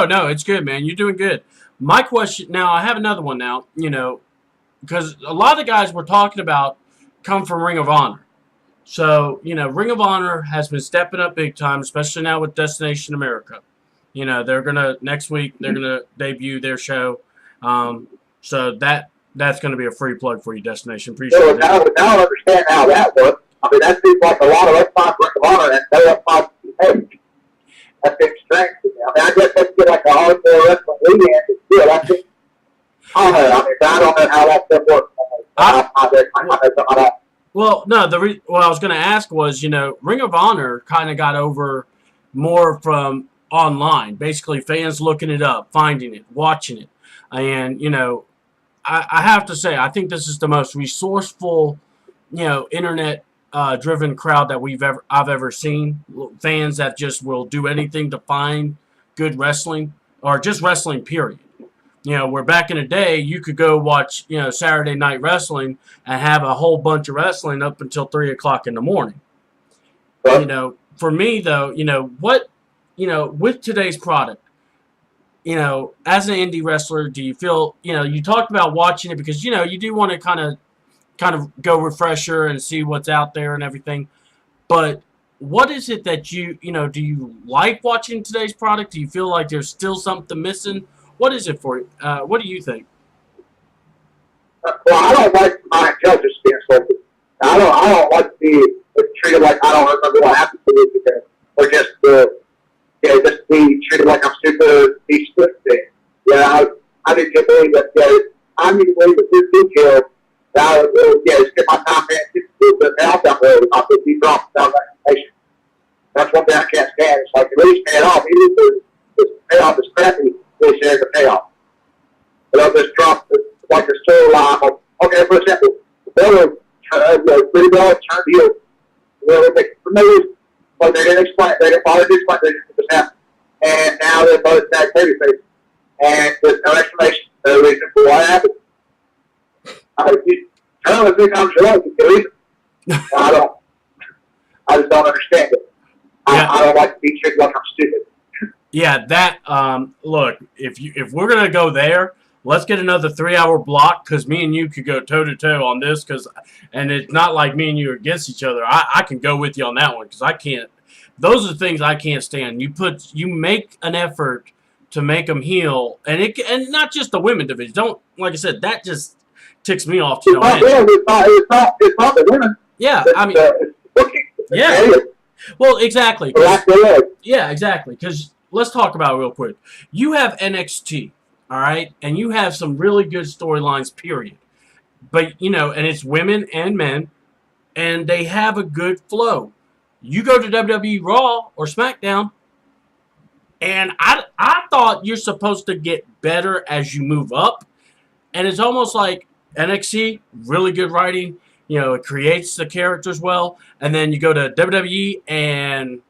No, it's good, man. You're doing good. My question now, I have another one now, because a lot of the guys we're talking about come from Ring of Honor. So, Ring of Honor has been stepping up big time, especially now with Destination America. Next week, they're going to debut their show. So that's going to be a free plug for you, Destination. Appreciate now I understand how that works. I mean, that seems like a lot of us find Ring of Honor and no us find hey. That's big strength to me. I mean, I guess let's get like a hardcore wrestling weekend. It's good. I think, I don't know. I mean, I don't know how that stuff works. I don't. Well, no, what I was going to ask was, Ring of Honor kind of got over more from online. Basically, fans looking it up, finding it, watching it. And, I have to say, I think this is the most resourceful, internet driven crowd that I've ever seen. Fans that just will do anything to find good wrestling or just wrestling, period. Where back in the day, you could go watch, Saturday Night Wrestling and have a whole bunch of wrestling up until 3 o'clock in the morning. For me, though, with today's product, as an indie wrestler, do you feel, you talked about watching it because, you do want to kind of go refresher and see what's out there and everything. But what is it that do you like watching today's product? Do you feel like there's still something missing? What is it for you? What do you think? Well, I don't like my judges being insulted. I don't like to be treated like I don't remember what happened to me today, or just just be treated like I'm stupid. Be stupid. I didn't get believe that. I need to believe that this detail. Just get my time and help that way. Not to be dropped without explanation. That's one thing I can't stand. It's like at least pay it off. Even if the payoff is crappy, at least there's a payoff. But I'll just drop like a storyline. Okay, for example, pretty well turned heel. For no reason. But they didn't explain. They didn't bother to explain. They just just happened. And now they're both back babyface. And there's no explanation, no reason for why it happened. Tell them 3 times you're right, you reason. I just don't understand it. I don't like to be treated like I'm stupid. Yeah, look, if we're gonna go there, let's get another 3-hour block because me and you could go toe to toe on this. And it's not like me and you are against each other. I can go with you on that one because I can't. Those are the things I can't stand. You make an effort to make them heel, and not just the women division. Don't, like I said, that just ticks me off to no end. It's not the women. Yeah, it's booking. Yeah. Well, exactly. Yeah, exactly. Because let's talk about it real quick. You have NXT, all right, and you have some really good storylines, period. But, and it's women and men, and they have a good flow. You go to WWE Raw or SmackDown, and I thought you're supposed to get better as you move up. And it's almost like NXT, really good writing. It creates the characters well. And then you go to WWE, and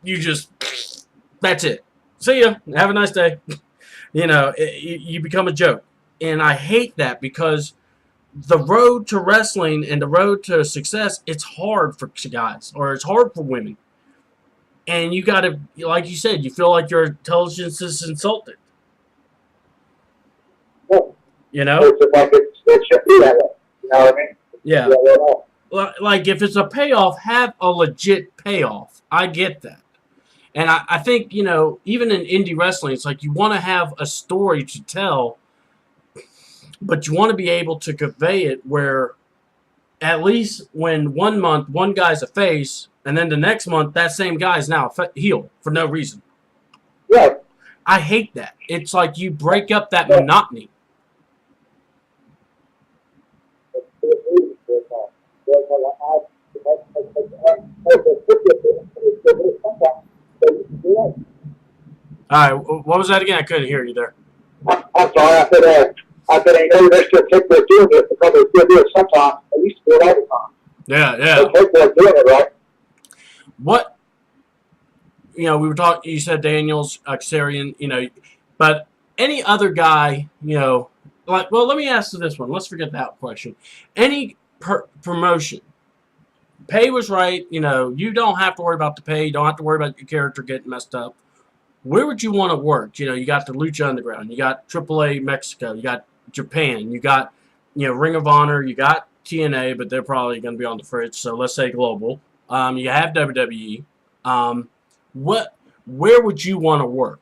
you just, that's it. See ya. Have a nice day. You become a joke. And I hate that because the road to wrestling and the road to success, it's hard for guys, or it's hard for women. And you got to, like you said, you feel like your intelligence is insulted. Well, You know? it's just like it should be that way. You know what I mean? Yeah. Yeah. Like, if it's a payoff, have a legit payoff. I get that. And I think, even in indie wrestling, it's like you want to have a story to tell, but you want to be able to convey it where at least when 1 month one guy's a face, and then the next month that same guy's now a heel for no reason. Yeah. I hate that. It's like you break up that monotony. All right, what was that again? I couldn't hear you there. I'm sorry. I said, I know they're still capable of doing it because they still do it sometimes. They used to do it all the time. Yeah. They're capable of doing it, right? What, we were talking, you said Daniels, Kazarian, but any other guy, well, let me ask you this one. Let's forget that question. Any promotion, pay was right, you don't have to worry about the pay, you don't have to worry about your character getting messed up. Where would you want to work? You got the Lucha Underground, you got AAA Mexico, you got Japan, you got, Ring of Honor, you got TNA, but they're probably going to be on the fridge, so let's say global. You have WWE. Where would you want to work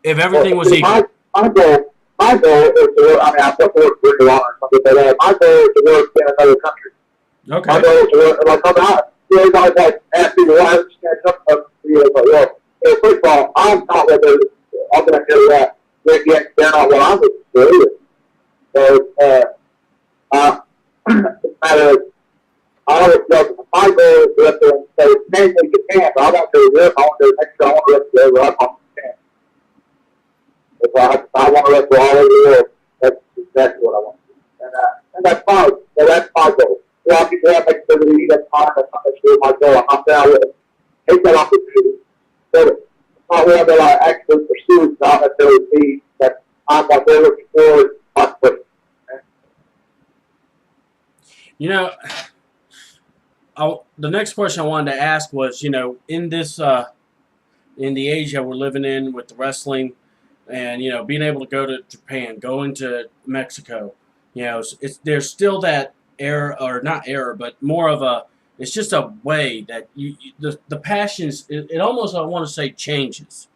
if everything was equal? My goal is to work, I've got to work for Ring of Honor or something, but my goal is to work in another country. Okay. My goal is to work, like, everybody's like, ask me, why is this guy coming up to you? It's like, well, first of all, I'm not what I'm going to tell you that. They're not what I'm looking for either. So, it's a matter of, I always tell my goal is to wrestle, so mainly Japan, but I want to go to Europe, I want to go to Mexico, I want to wrestle everywhere, I want Japan. If I want to wrestle all over the world, that's exactly what I want to do. And that's fine. So that's my goal. A lot of people have activity, that's fine, that's not necessarily my goal. I'm down with it. Take that opportunity. But it's not one that I actually pursue, it's not necessarily see that I'm what they're looking for, my person. The next question I wanted to ask was, in this, in the age that we're living in with the wrestling, and being able to go to Japan, going to Mexico, there's still that error, or not error, but more of a, it's just a way that the passions, it almost, I want to say, changes.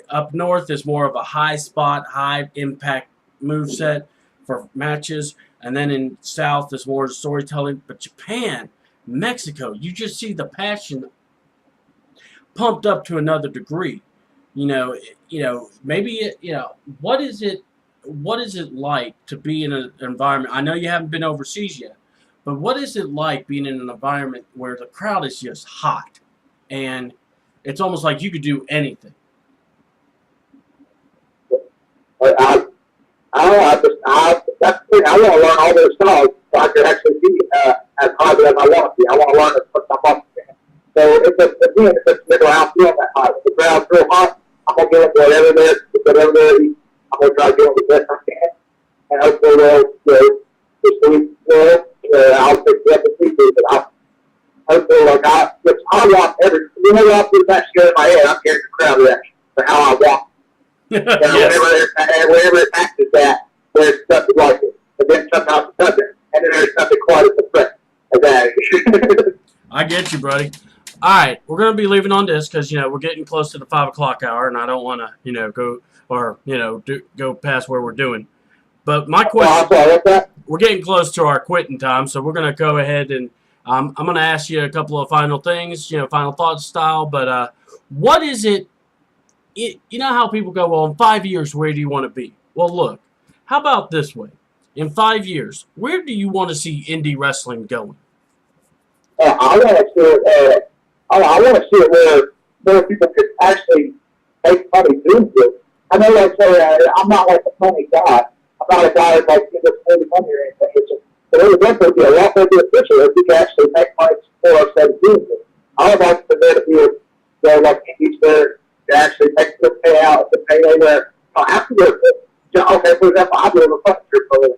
Up north is more of a high spot, high impact moveset for matches, and then in south is more storytelling. But Japan, Mexico, you just see the passion pumped up to another degree. Maybe what is it like to be in an environment? I know you haven't been overseas yet, but what is it like being in an environment where the crowd is just hot, and it's almost like you could do anything? That's the thing. I want to learn all those styles so I can actually be as high as I want to be. I want to learn as much as I possibly can. So if it's middle, I don't feel that high. If the crowd's real hot, I'm going to give them whatever they're eating. I'm going to try to give them the best I can. And hopefully I'll pick it up and see it. But hopefully, I want every, whenever I put that shit in my head, I'm hearing the crowd reaction for how I want. And whenever it matches that, there's something like it. But then sometimes it doesn't. And then there's something quite as impressive as that. I get you, buddy. All right, we're going to be leaving on this because, we're getting close to the 5 o'clock hour, and I don't want to, go or, go past where we're doing. But my question, we're getting close to our quitting time, so we're going to go ahead and I'm going to ask you a couple of final things, final thoughts style. But what is it, you know how people go, well, in 5 years, where do you want to be? Well, look, how about this way? In 5 years, where do you want to see indie wrestling going? I want to see it. I want to see it where more people could actually make money doing this. I know, like, say, I'm not like a money guy. I'm not a guy that's like in this money or anything. It's just, but it would definitely be a lot more beneficial if we could actually make money for ourselves doing this. I would like for there to be like indies where to actually make the payout, the payday where afterwards. Okay, for example, I do a furniture for a living.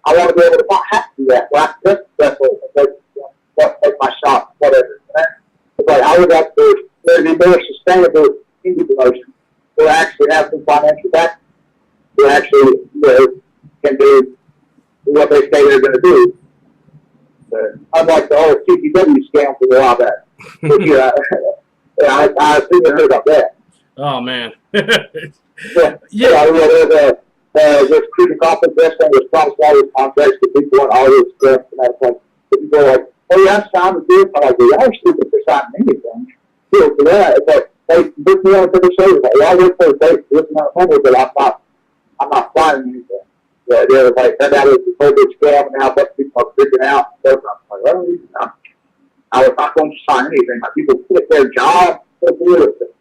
I want to be able to not have to do that. So I can just wrestle, take my shot, whatever. It's like I would have to maybe more sustainable indie promotion to actually have some financial back to actually can do what they say they're going to do. Unlike the whole CPW scam for a while back. But, I assume you heard about that. Oh man. This creeping conflict wrestling was promised all these contracts to people and all this stuff. And I was like, people are like, oh yeah, I signed with this. I'm like, well, y'all are stupid for signing anything. For that, it's like, they booked me on for the show. Like, yeah, I work for a date, this amount of money, but I'm not signing anything. Yeah, they were like, that was the whole big scam, and now but people are freaking out. So I'm like, well, I was not going to sign anything. Like, people quit their job to do it.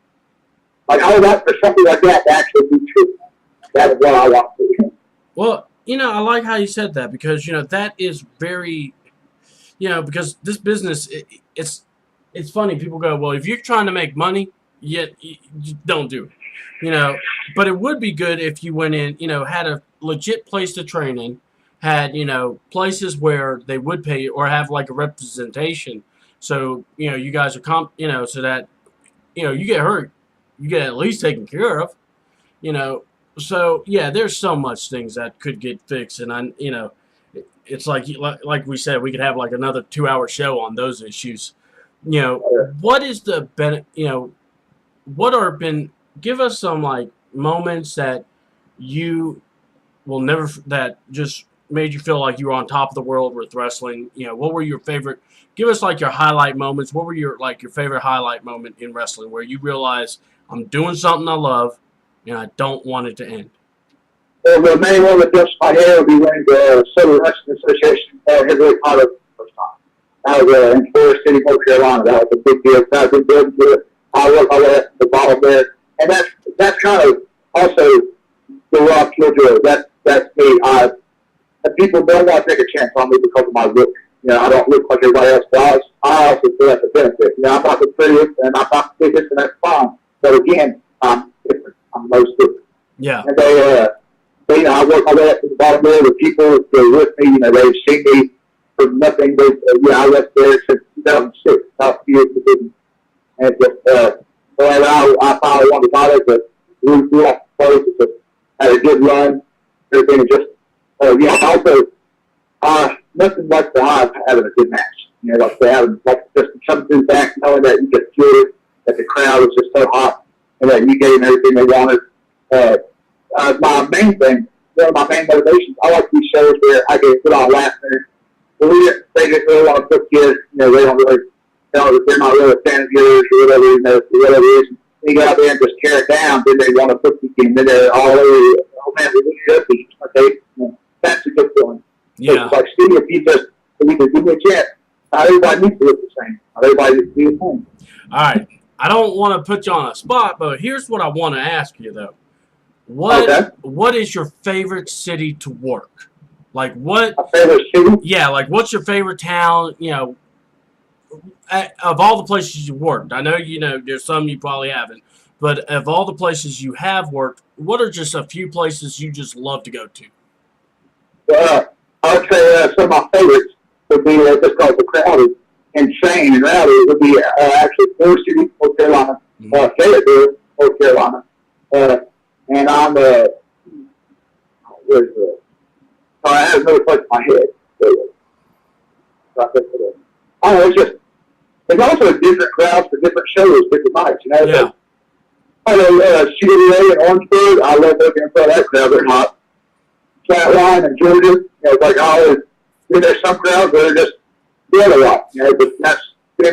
Like, I would like for something like that to actually be true. That is what I want to do. Well, I like how you said that because, that is very, because this business, it's funny. People go, well, if you're trying to make money, you don't do it, But it would be good if you went in, had a legit place to train in, had, places where they would pay you or have like a representation. So, you guys are, so that, you get hurt, you get at least taken care of, So, yeah, there's so much things that could get fixed. And, it's like we said, we could have like another 2-hour show on those issues. What is the give us some like moments that you will never, that just made you feel like you were on top of the world with wrestling. What were your favorite, give us like your highlight moments. What were your favorite highlight moment in wrestling where you realize I'm doing something I love and I don't want it to end? Well, the main one that jumps my head would be winning the Southern Wrestling Association heavyweight title for the first time. That was in Forest City, North Carolina. That was a big deal. I've been building to it. I worked my way up to the bottom there. And that's kind of also the Rob Killjoy. That's me. People don't want to take a chance on me because of my look. I don't look like everybody else does. I also feel that's a benefit. I'm not the prettiest and I'm not the biggest, and that's fine. But again, I'm different. I'm most different. Yeah. And I work my way up to the bottom there. The people that are with me, they've seen me from nothing. I left there since 2006. Top years of business. And just, I finally wanted to buy it, but we lost the place. Just had a good run. Everything just, also, nothing like the high of having a good match. Like they having, just something back, knowing that you get feel it, that the crowd was just so hot, and that you gave them everything they wanted. My main thing, one of my main motivations, I like these shows where I get put on last minute. They just really want to put kids, they don't really, they're not really a fan of yours or whatever, for whatever reason. You go out there and just tear it down, then they want to put the game, then they're all over, oh man, we need to do this. That's a good feeling. Yeah. So like studio pizzas, we can give me a chance. Not everybody needs to look the same. Not everybody needs to be the same. All right. I don't want to put you on a spot, but here's what I want to ask you though. What is your favorite city to work? Like what? My favorite city? Yeah, like what's your favorite town? Of all the places you worked, I know there's some you probably haven't, but of all the places you have worked, what are just a few places you just love to go to? Well, I would say some of my favorites would be just because the crowd is insane and rowdy. It would be actually Forest City, North Carolina, Fayetteville, North Carolina, and I'm where's the? I have another place in my head. It's just there's also different crowds for different shows, different nights. Yeah. I know CWA and Orangeburg. I love looking in front of that crowd. They're hot. Flatline and Georgia. There's some crowds that are just the other lot. But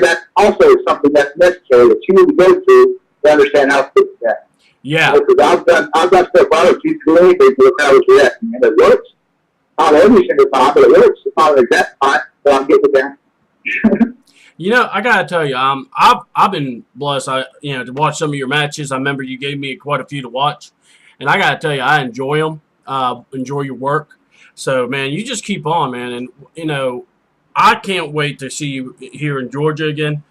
that's also something that's necessary that you need to go to understand how to fix that. Yeah. Because I've done stuff I don't choose to do anything for the crowd is reacting, and it works. Not every single time, but it works. It's not an exact time, but I'm getting it down. I gotta tell you, I've been blessed, to watch some of your matches. I remember you gave me quite a few to watch, and I gotta tell you, I enjoy them. Enjoy your work. So, man, you just keep on, man. And I can't wait to see you here in Georgia again.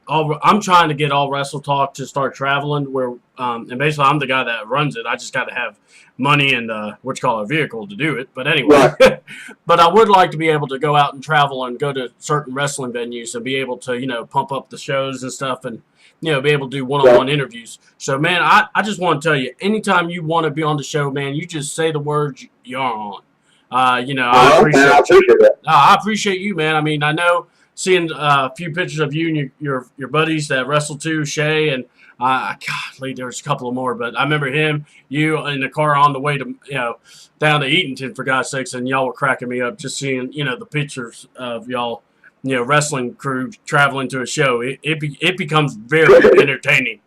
I'm trying to get all Wrestle Talk to start traveling where, and basically I'm the guy that runs it. I just got to have money and a vehicle to do it. But anyway, Right. but I would like to be able to go out and travel and go to certain wrestling venues and be able to, pump up the shows and stuff and, be able to do one-on-one interviews. So, man, I just want to tell you, anytime you want to be on the show, man, you just say the words, you're on. I appreciate I appreciate that. I appreciate you, man. I mean, I know seeing a few pictures of you and your buddies that wrestled too, Shay, and golly, there was a couple of more, but I remember him, you in the car on the way to, down to Eatonton, for God's sakes, and y'all were cracking me up just seeing, the pictures of y'all, wrestling crew traveling to a show. It becomes very entertaining.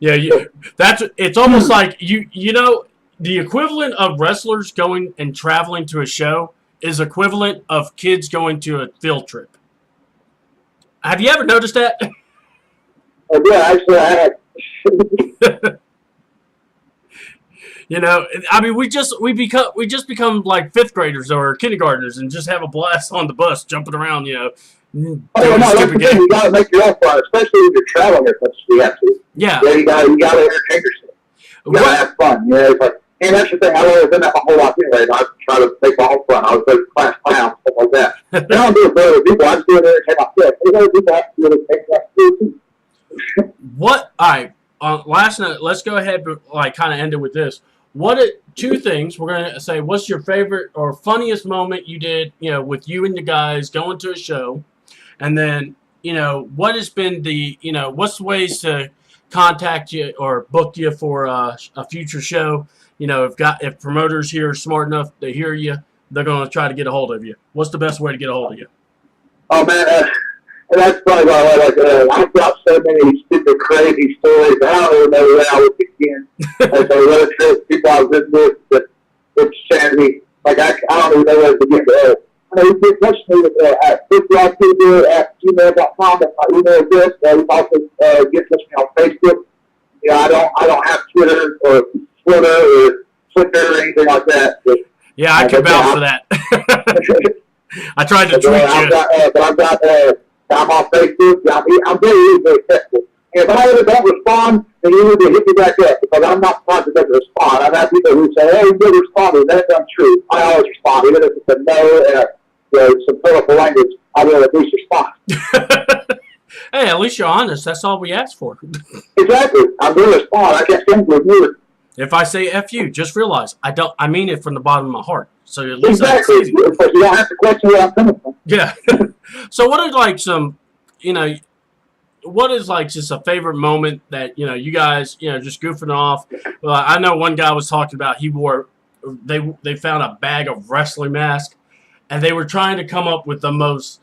Yeah, it's almost like the equivalent of wrestlers going and traveling to a show is equivalent of kids going to a field trip. Have you ever noticed that? Yeah, actually, I have. I mean, we just become like fifth graders or kindergartners and just have a blast on the bus, jumping around, no, that's the thing. You got to make your own fun, especially when you're traveling as much as we have to. Yeah, you got to entertain yourself. You got to have fun. It's like, and that's the thing. I've always done that my whole life anyway. I try to make my own fun. I was like class clown, stuff like that. I don't do it for other people. I just do it to entertain myself. Other people have to do it to entertain myself. What? All right. Last night, let's go ahead, kind of end it with this. Two things we're gonna say? What's your favorite or funniest moment you did? With you and the guys going to a show, and then what has been the what's the ways to contact you or book you for a future show? If promoters here are smart enough to hear you, they're gonna try to get a hold of you. What's the best way to get a hold of you? Oh man, that's funny. I've got so many stupid, crazy stories. I don't even know where I would begin. Like what a trip people I was in with that sent me. Like I don't even know where to begin. You can touch me at BigRockTuber@gmail.com. That's my email address. You can also get touch me on Facebook. I don't have Twitter or Flickr or anything like that. But, yeah, I can vouch for that. I tried to tweet you. I'm on Facebook. I'm very easily accessible. And if I ever don't respond, then you need to hit me back up because I'm not positive to respond. I've had people who say, "Hey, you never responded." That's untrue. I always respond, even if it's a no and some colorful language. I will at least respond. Hey, at least you're honest. That's all we ask for. Exactly. I'm going to respond. I can't stand with you. If I say F you, just realize I mean it from the bottom of my heart. So at least exactly. You don't have to question where I'm coming from. Yeah. So what are like some, what is like just a favorite moment that, you guys, just goofing off? Well, I know one guy was talking about they found a bag of wrestling masks and they were trying to come up with the most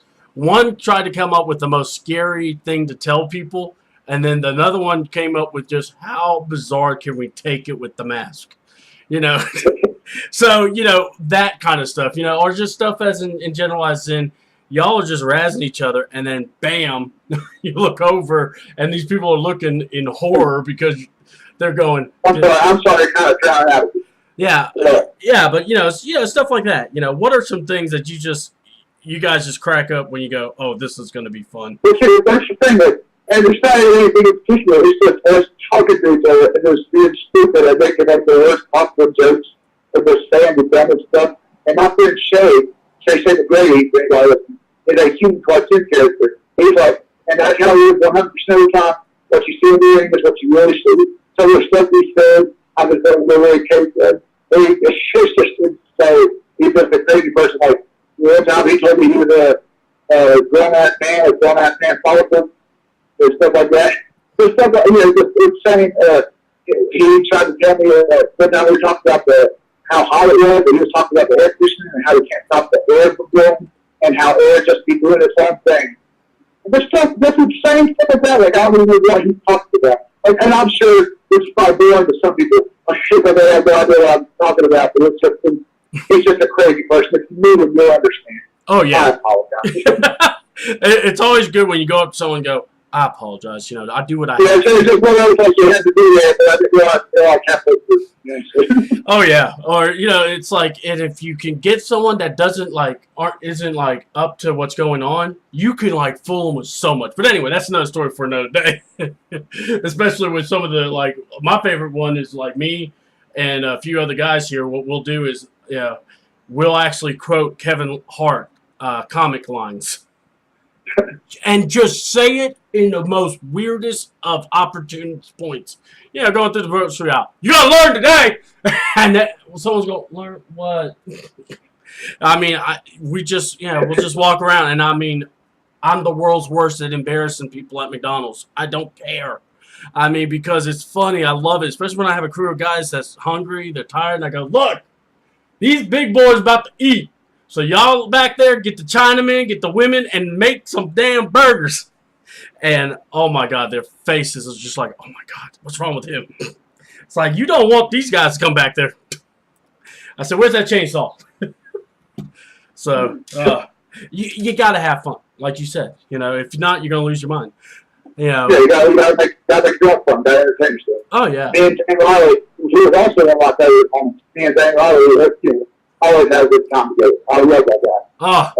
scary thing to tell people. And then another one came up with just how bizarre can we take it with the mask, So, that kind of stuff, or just stuff as in general, as in y'all are just razzing each other and then bam, you look over and these people are looking in horror because they're going. I'm sorry, kind of drowned out. Yeah. Yeah. But, stuff like that. What are some things that you guys just crack up when you go, oh, this is going to be fun? That's the thing. And it's not anything in particular. It's just us talking to each other and just being stupid and making up the worst possible jokes and just saying the dumbest stuff. And my friend Shay McGrady, is a human cartoon character. He's like, and I tell you 100% of the time, what you see in the ring is what you really see. Some of the stuff he said, I was really capable. It's just insane. He's just a crazy person. Like, one time he told me he was a grown-ass man follicle. And stuff like that. There's stuff like, it's saying, he tried to tell me, one time we talked about how hot it was, and he was talking about the air conditioner and how you can't stop the air from blowing, and how air just be doing its own thing. And there's stuff, that's insane stuff like that. Like, I don't even know what he talked about. Like, and I'm sure it's probably boring to some people. I'm sure that they have no idea what I'm talking about, but it's just a crazy person. It's me and you'll understand. Oh, yeah. I apologize. It's always good when you go up to someone and go, I apologize. You know, I do what I Yeah, have. it's just one of those things you had to do that, but I didn't realize how to. Oh yeah, or you know, it's like, and if you can get someone that doesn't like isn't like up to what's going on, you can like fool them with so much. But anyway, that's another story for another day. Especially with some of the like, my favorite one is like me and a few other guys here. What we'll do is, yeah, we'll actually quote Kevin Hart comic lines. And just say it in the most weirdest of opportune points. Yeah, going through the grocery aisle. You gotta learn today! And that, someone's gonna learn what? I mean, we just, we'll just walk around. And I mean, I'm the world's worst at embarrassing people at McDonald's. I don't care. I mean, because it's funny. I love it. Especially when I have a crew of guys that's hungry, they're tired, and I go, look, these big boys about to eat. So y'all back there, get the Chinamen, get the women, and make some damn burgers. And, oh, my God, their faces is just like, oh, my God, what's wrong with him? It's like, you don't want these guys to come back there. I said, where's that chainsaw? So, you got to have fun, like you said. You know, if not, you're going to lose your mind. You know. Yeah, you gotta make girl fun, gotta entertain yourself. Oh, yeah. Me and Riley, he was also one of my favorite moments. Me and Riley, always had a good time together. I love that guy. Oh.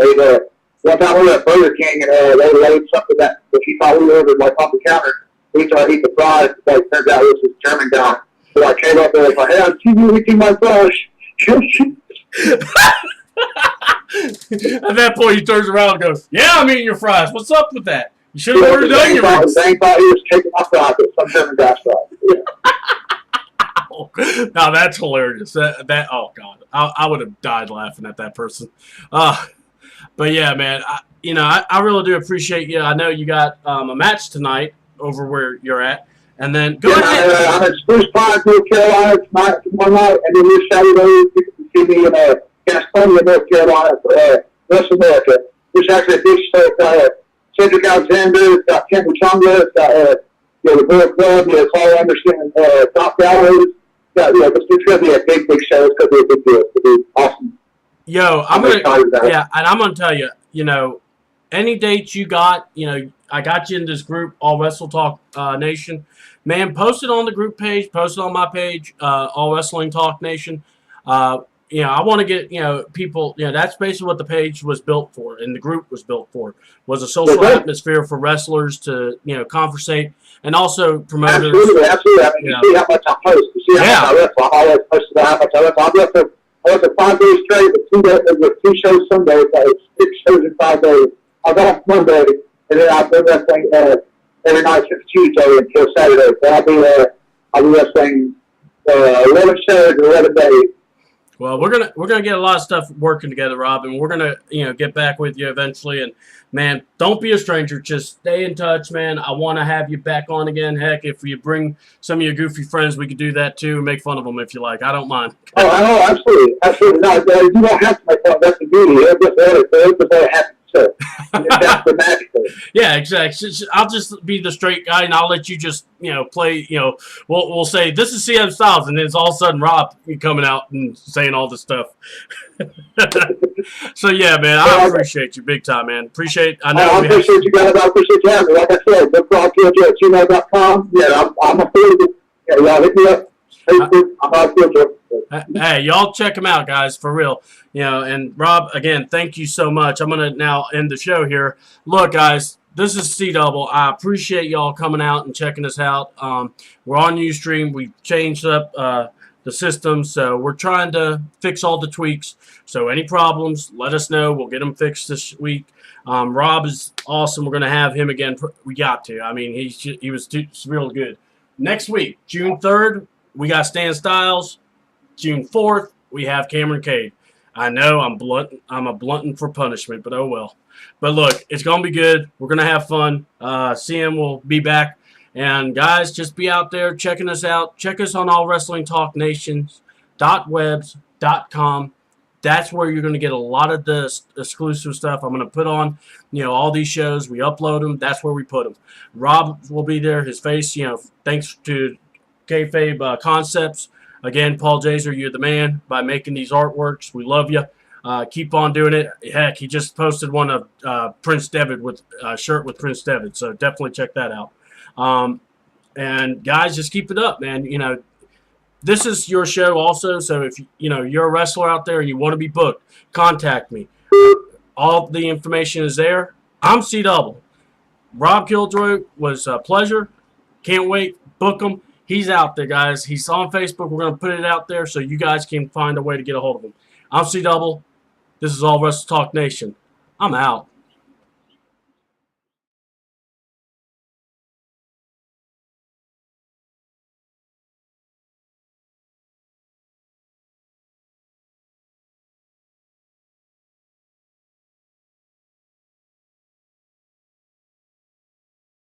One time we were at Burger King and they laid something that he thought we ordered like off the counter. We tried to eat the fries, but it turns out it was this German guy. So I came up there and was like, hey, I'm eating my fries. At that point, he turns around and goes, yeah, I'm eating your fries. What's up with that? You should have ordered onion rings. They thought he was taking my fries, but some German guy's fries. Now that's hilarious. That oh God, I would have died laughing at that person. But yeah, man, I really do appreciate you. I know you got a match tonight over where you're at, and then go ahead. I'm at Spruce Pine, North Carolina tomorrow night, and then this Saturday you can see me in Gastonia, North Carolina for West America. There's actually a big show. It's got Cedric Alexander, it's got Ken Chunga, it's got the Bullet Club, it's all Anderson, Top Gallows. It's going to be a big show. It's going to be a big deal. It's going to be awesome. Yo, I'm going to tell you, any dates you got, I got you in this group, All Wrestle Talk Nation. Man, post it on the group page, post it on my page, All Wrestling Talk Nation. I want to get, people, that's basically what the page was built for and the group was built for, was a social atmosphere for wrestlers to, conversate. And also promoters. Absolutely. I mean, you see how much I post. You see how much I wrestle. I always post about how much I wrestle. I wrestled 5 days straight with 2 shows Sunday. It's 6 shows in 5 days. I was off Monday, and then I've been wrestling every night since Tuesday until Saturday. So I'll be wrestling 11 shows in 11 days. Well, we're gonna get a lot of stuff working together, Rob, and we're gonna get back with you eventually. And man, don't be a stranger. Just stay in touch, man. I want to have you back on again. Heck, if you bring some of your goofy friends, we could do that too. Make fun of them if you like. I don't mind. Oh, I know, absolutely. No, you don't have to make fun. That's the beauty. It's just what happens. So that's the magic thing. Yeah, exactly. I'll just be the straight guy, and I'll let you just play. We'll say this is CM Styles, and then it's all of a sudden Rob coming out and saying all this stuff. So yeah, man, I appreciate you big time, man. I know. I appreciate you guys. I appreciate you having me. Like I said, look for Rob Killjoy at gmail.com. Yeah, I'm a fan. Yeah, y'all hit me up. I'm Rob Killjoy. Hey, y'all check him out, guys, for real. And Rob, again, thank you so much. I'm going to now end the show here. Look, guys, this is C-Double. I appreciate y'all coming out and checking us out. We're on Ustream. We changed up the system, so we're trying to fix all the tweaks. So any problems, let us know. We'll get them fixed this week. Rob is awesome. We're going to have him again. We got to. I mean, he was real good. Next week, June 3rd, we got Stan Styles. June 4th, we have Cameron Cade. I know I'm a glutton for punishment, but oh well. But look, it's going to be good. We're going to have fun. CM will be back. And guys, just be out there checking us out. Check us on allwrestlingtalknations.webs.com. That's where you're going to get a lot of the exclusive stuff. I'm going to put on, all these shows. We upload them. That's where we put them. Rob will be there. His face, thanks to Kayfabe Concepts. Again, Paul Jaser, you're the man by making these artworks. We love you. Keep on doing it. Heck, he just posted one of Prince Devitt with a shirt with Prince Devitt, so definitely check that out. And guys, just keep it up, man. You know, this is your show also, so if you're a wrestler out there and you want to be booked, contact me. All the information is there. I'm C Double. Rob Killjoy was a pleasure. Can't wait. Book him. He's out there, guys. He's on Facebook. We're going to put it out there so you guys can find a way to get a hold of him. I'm C Double. This is All Wrestle Talk Nation. I'm out.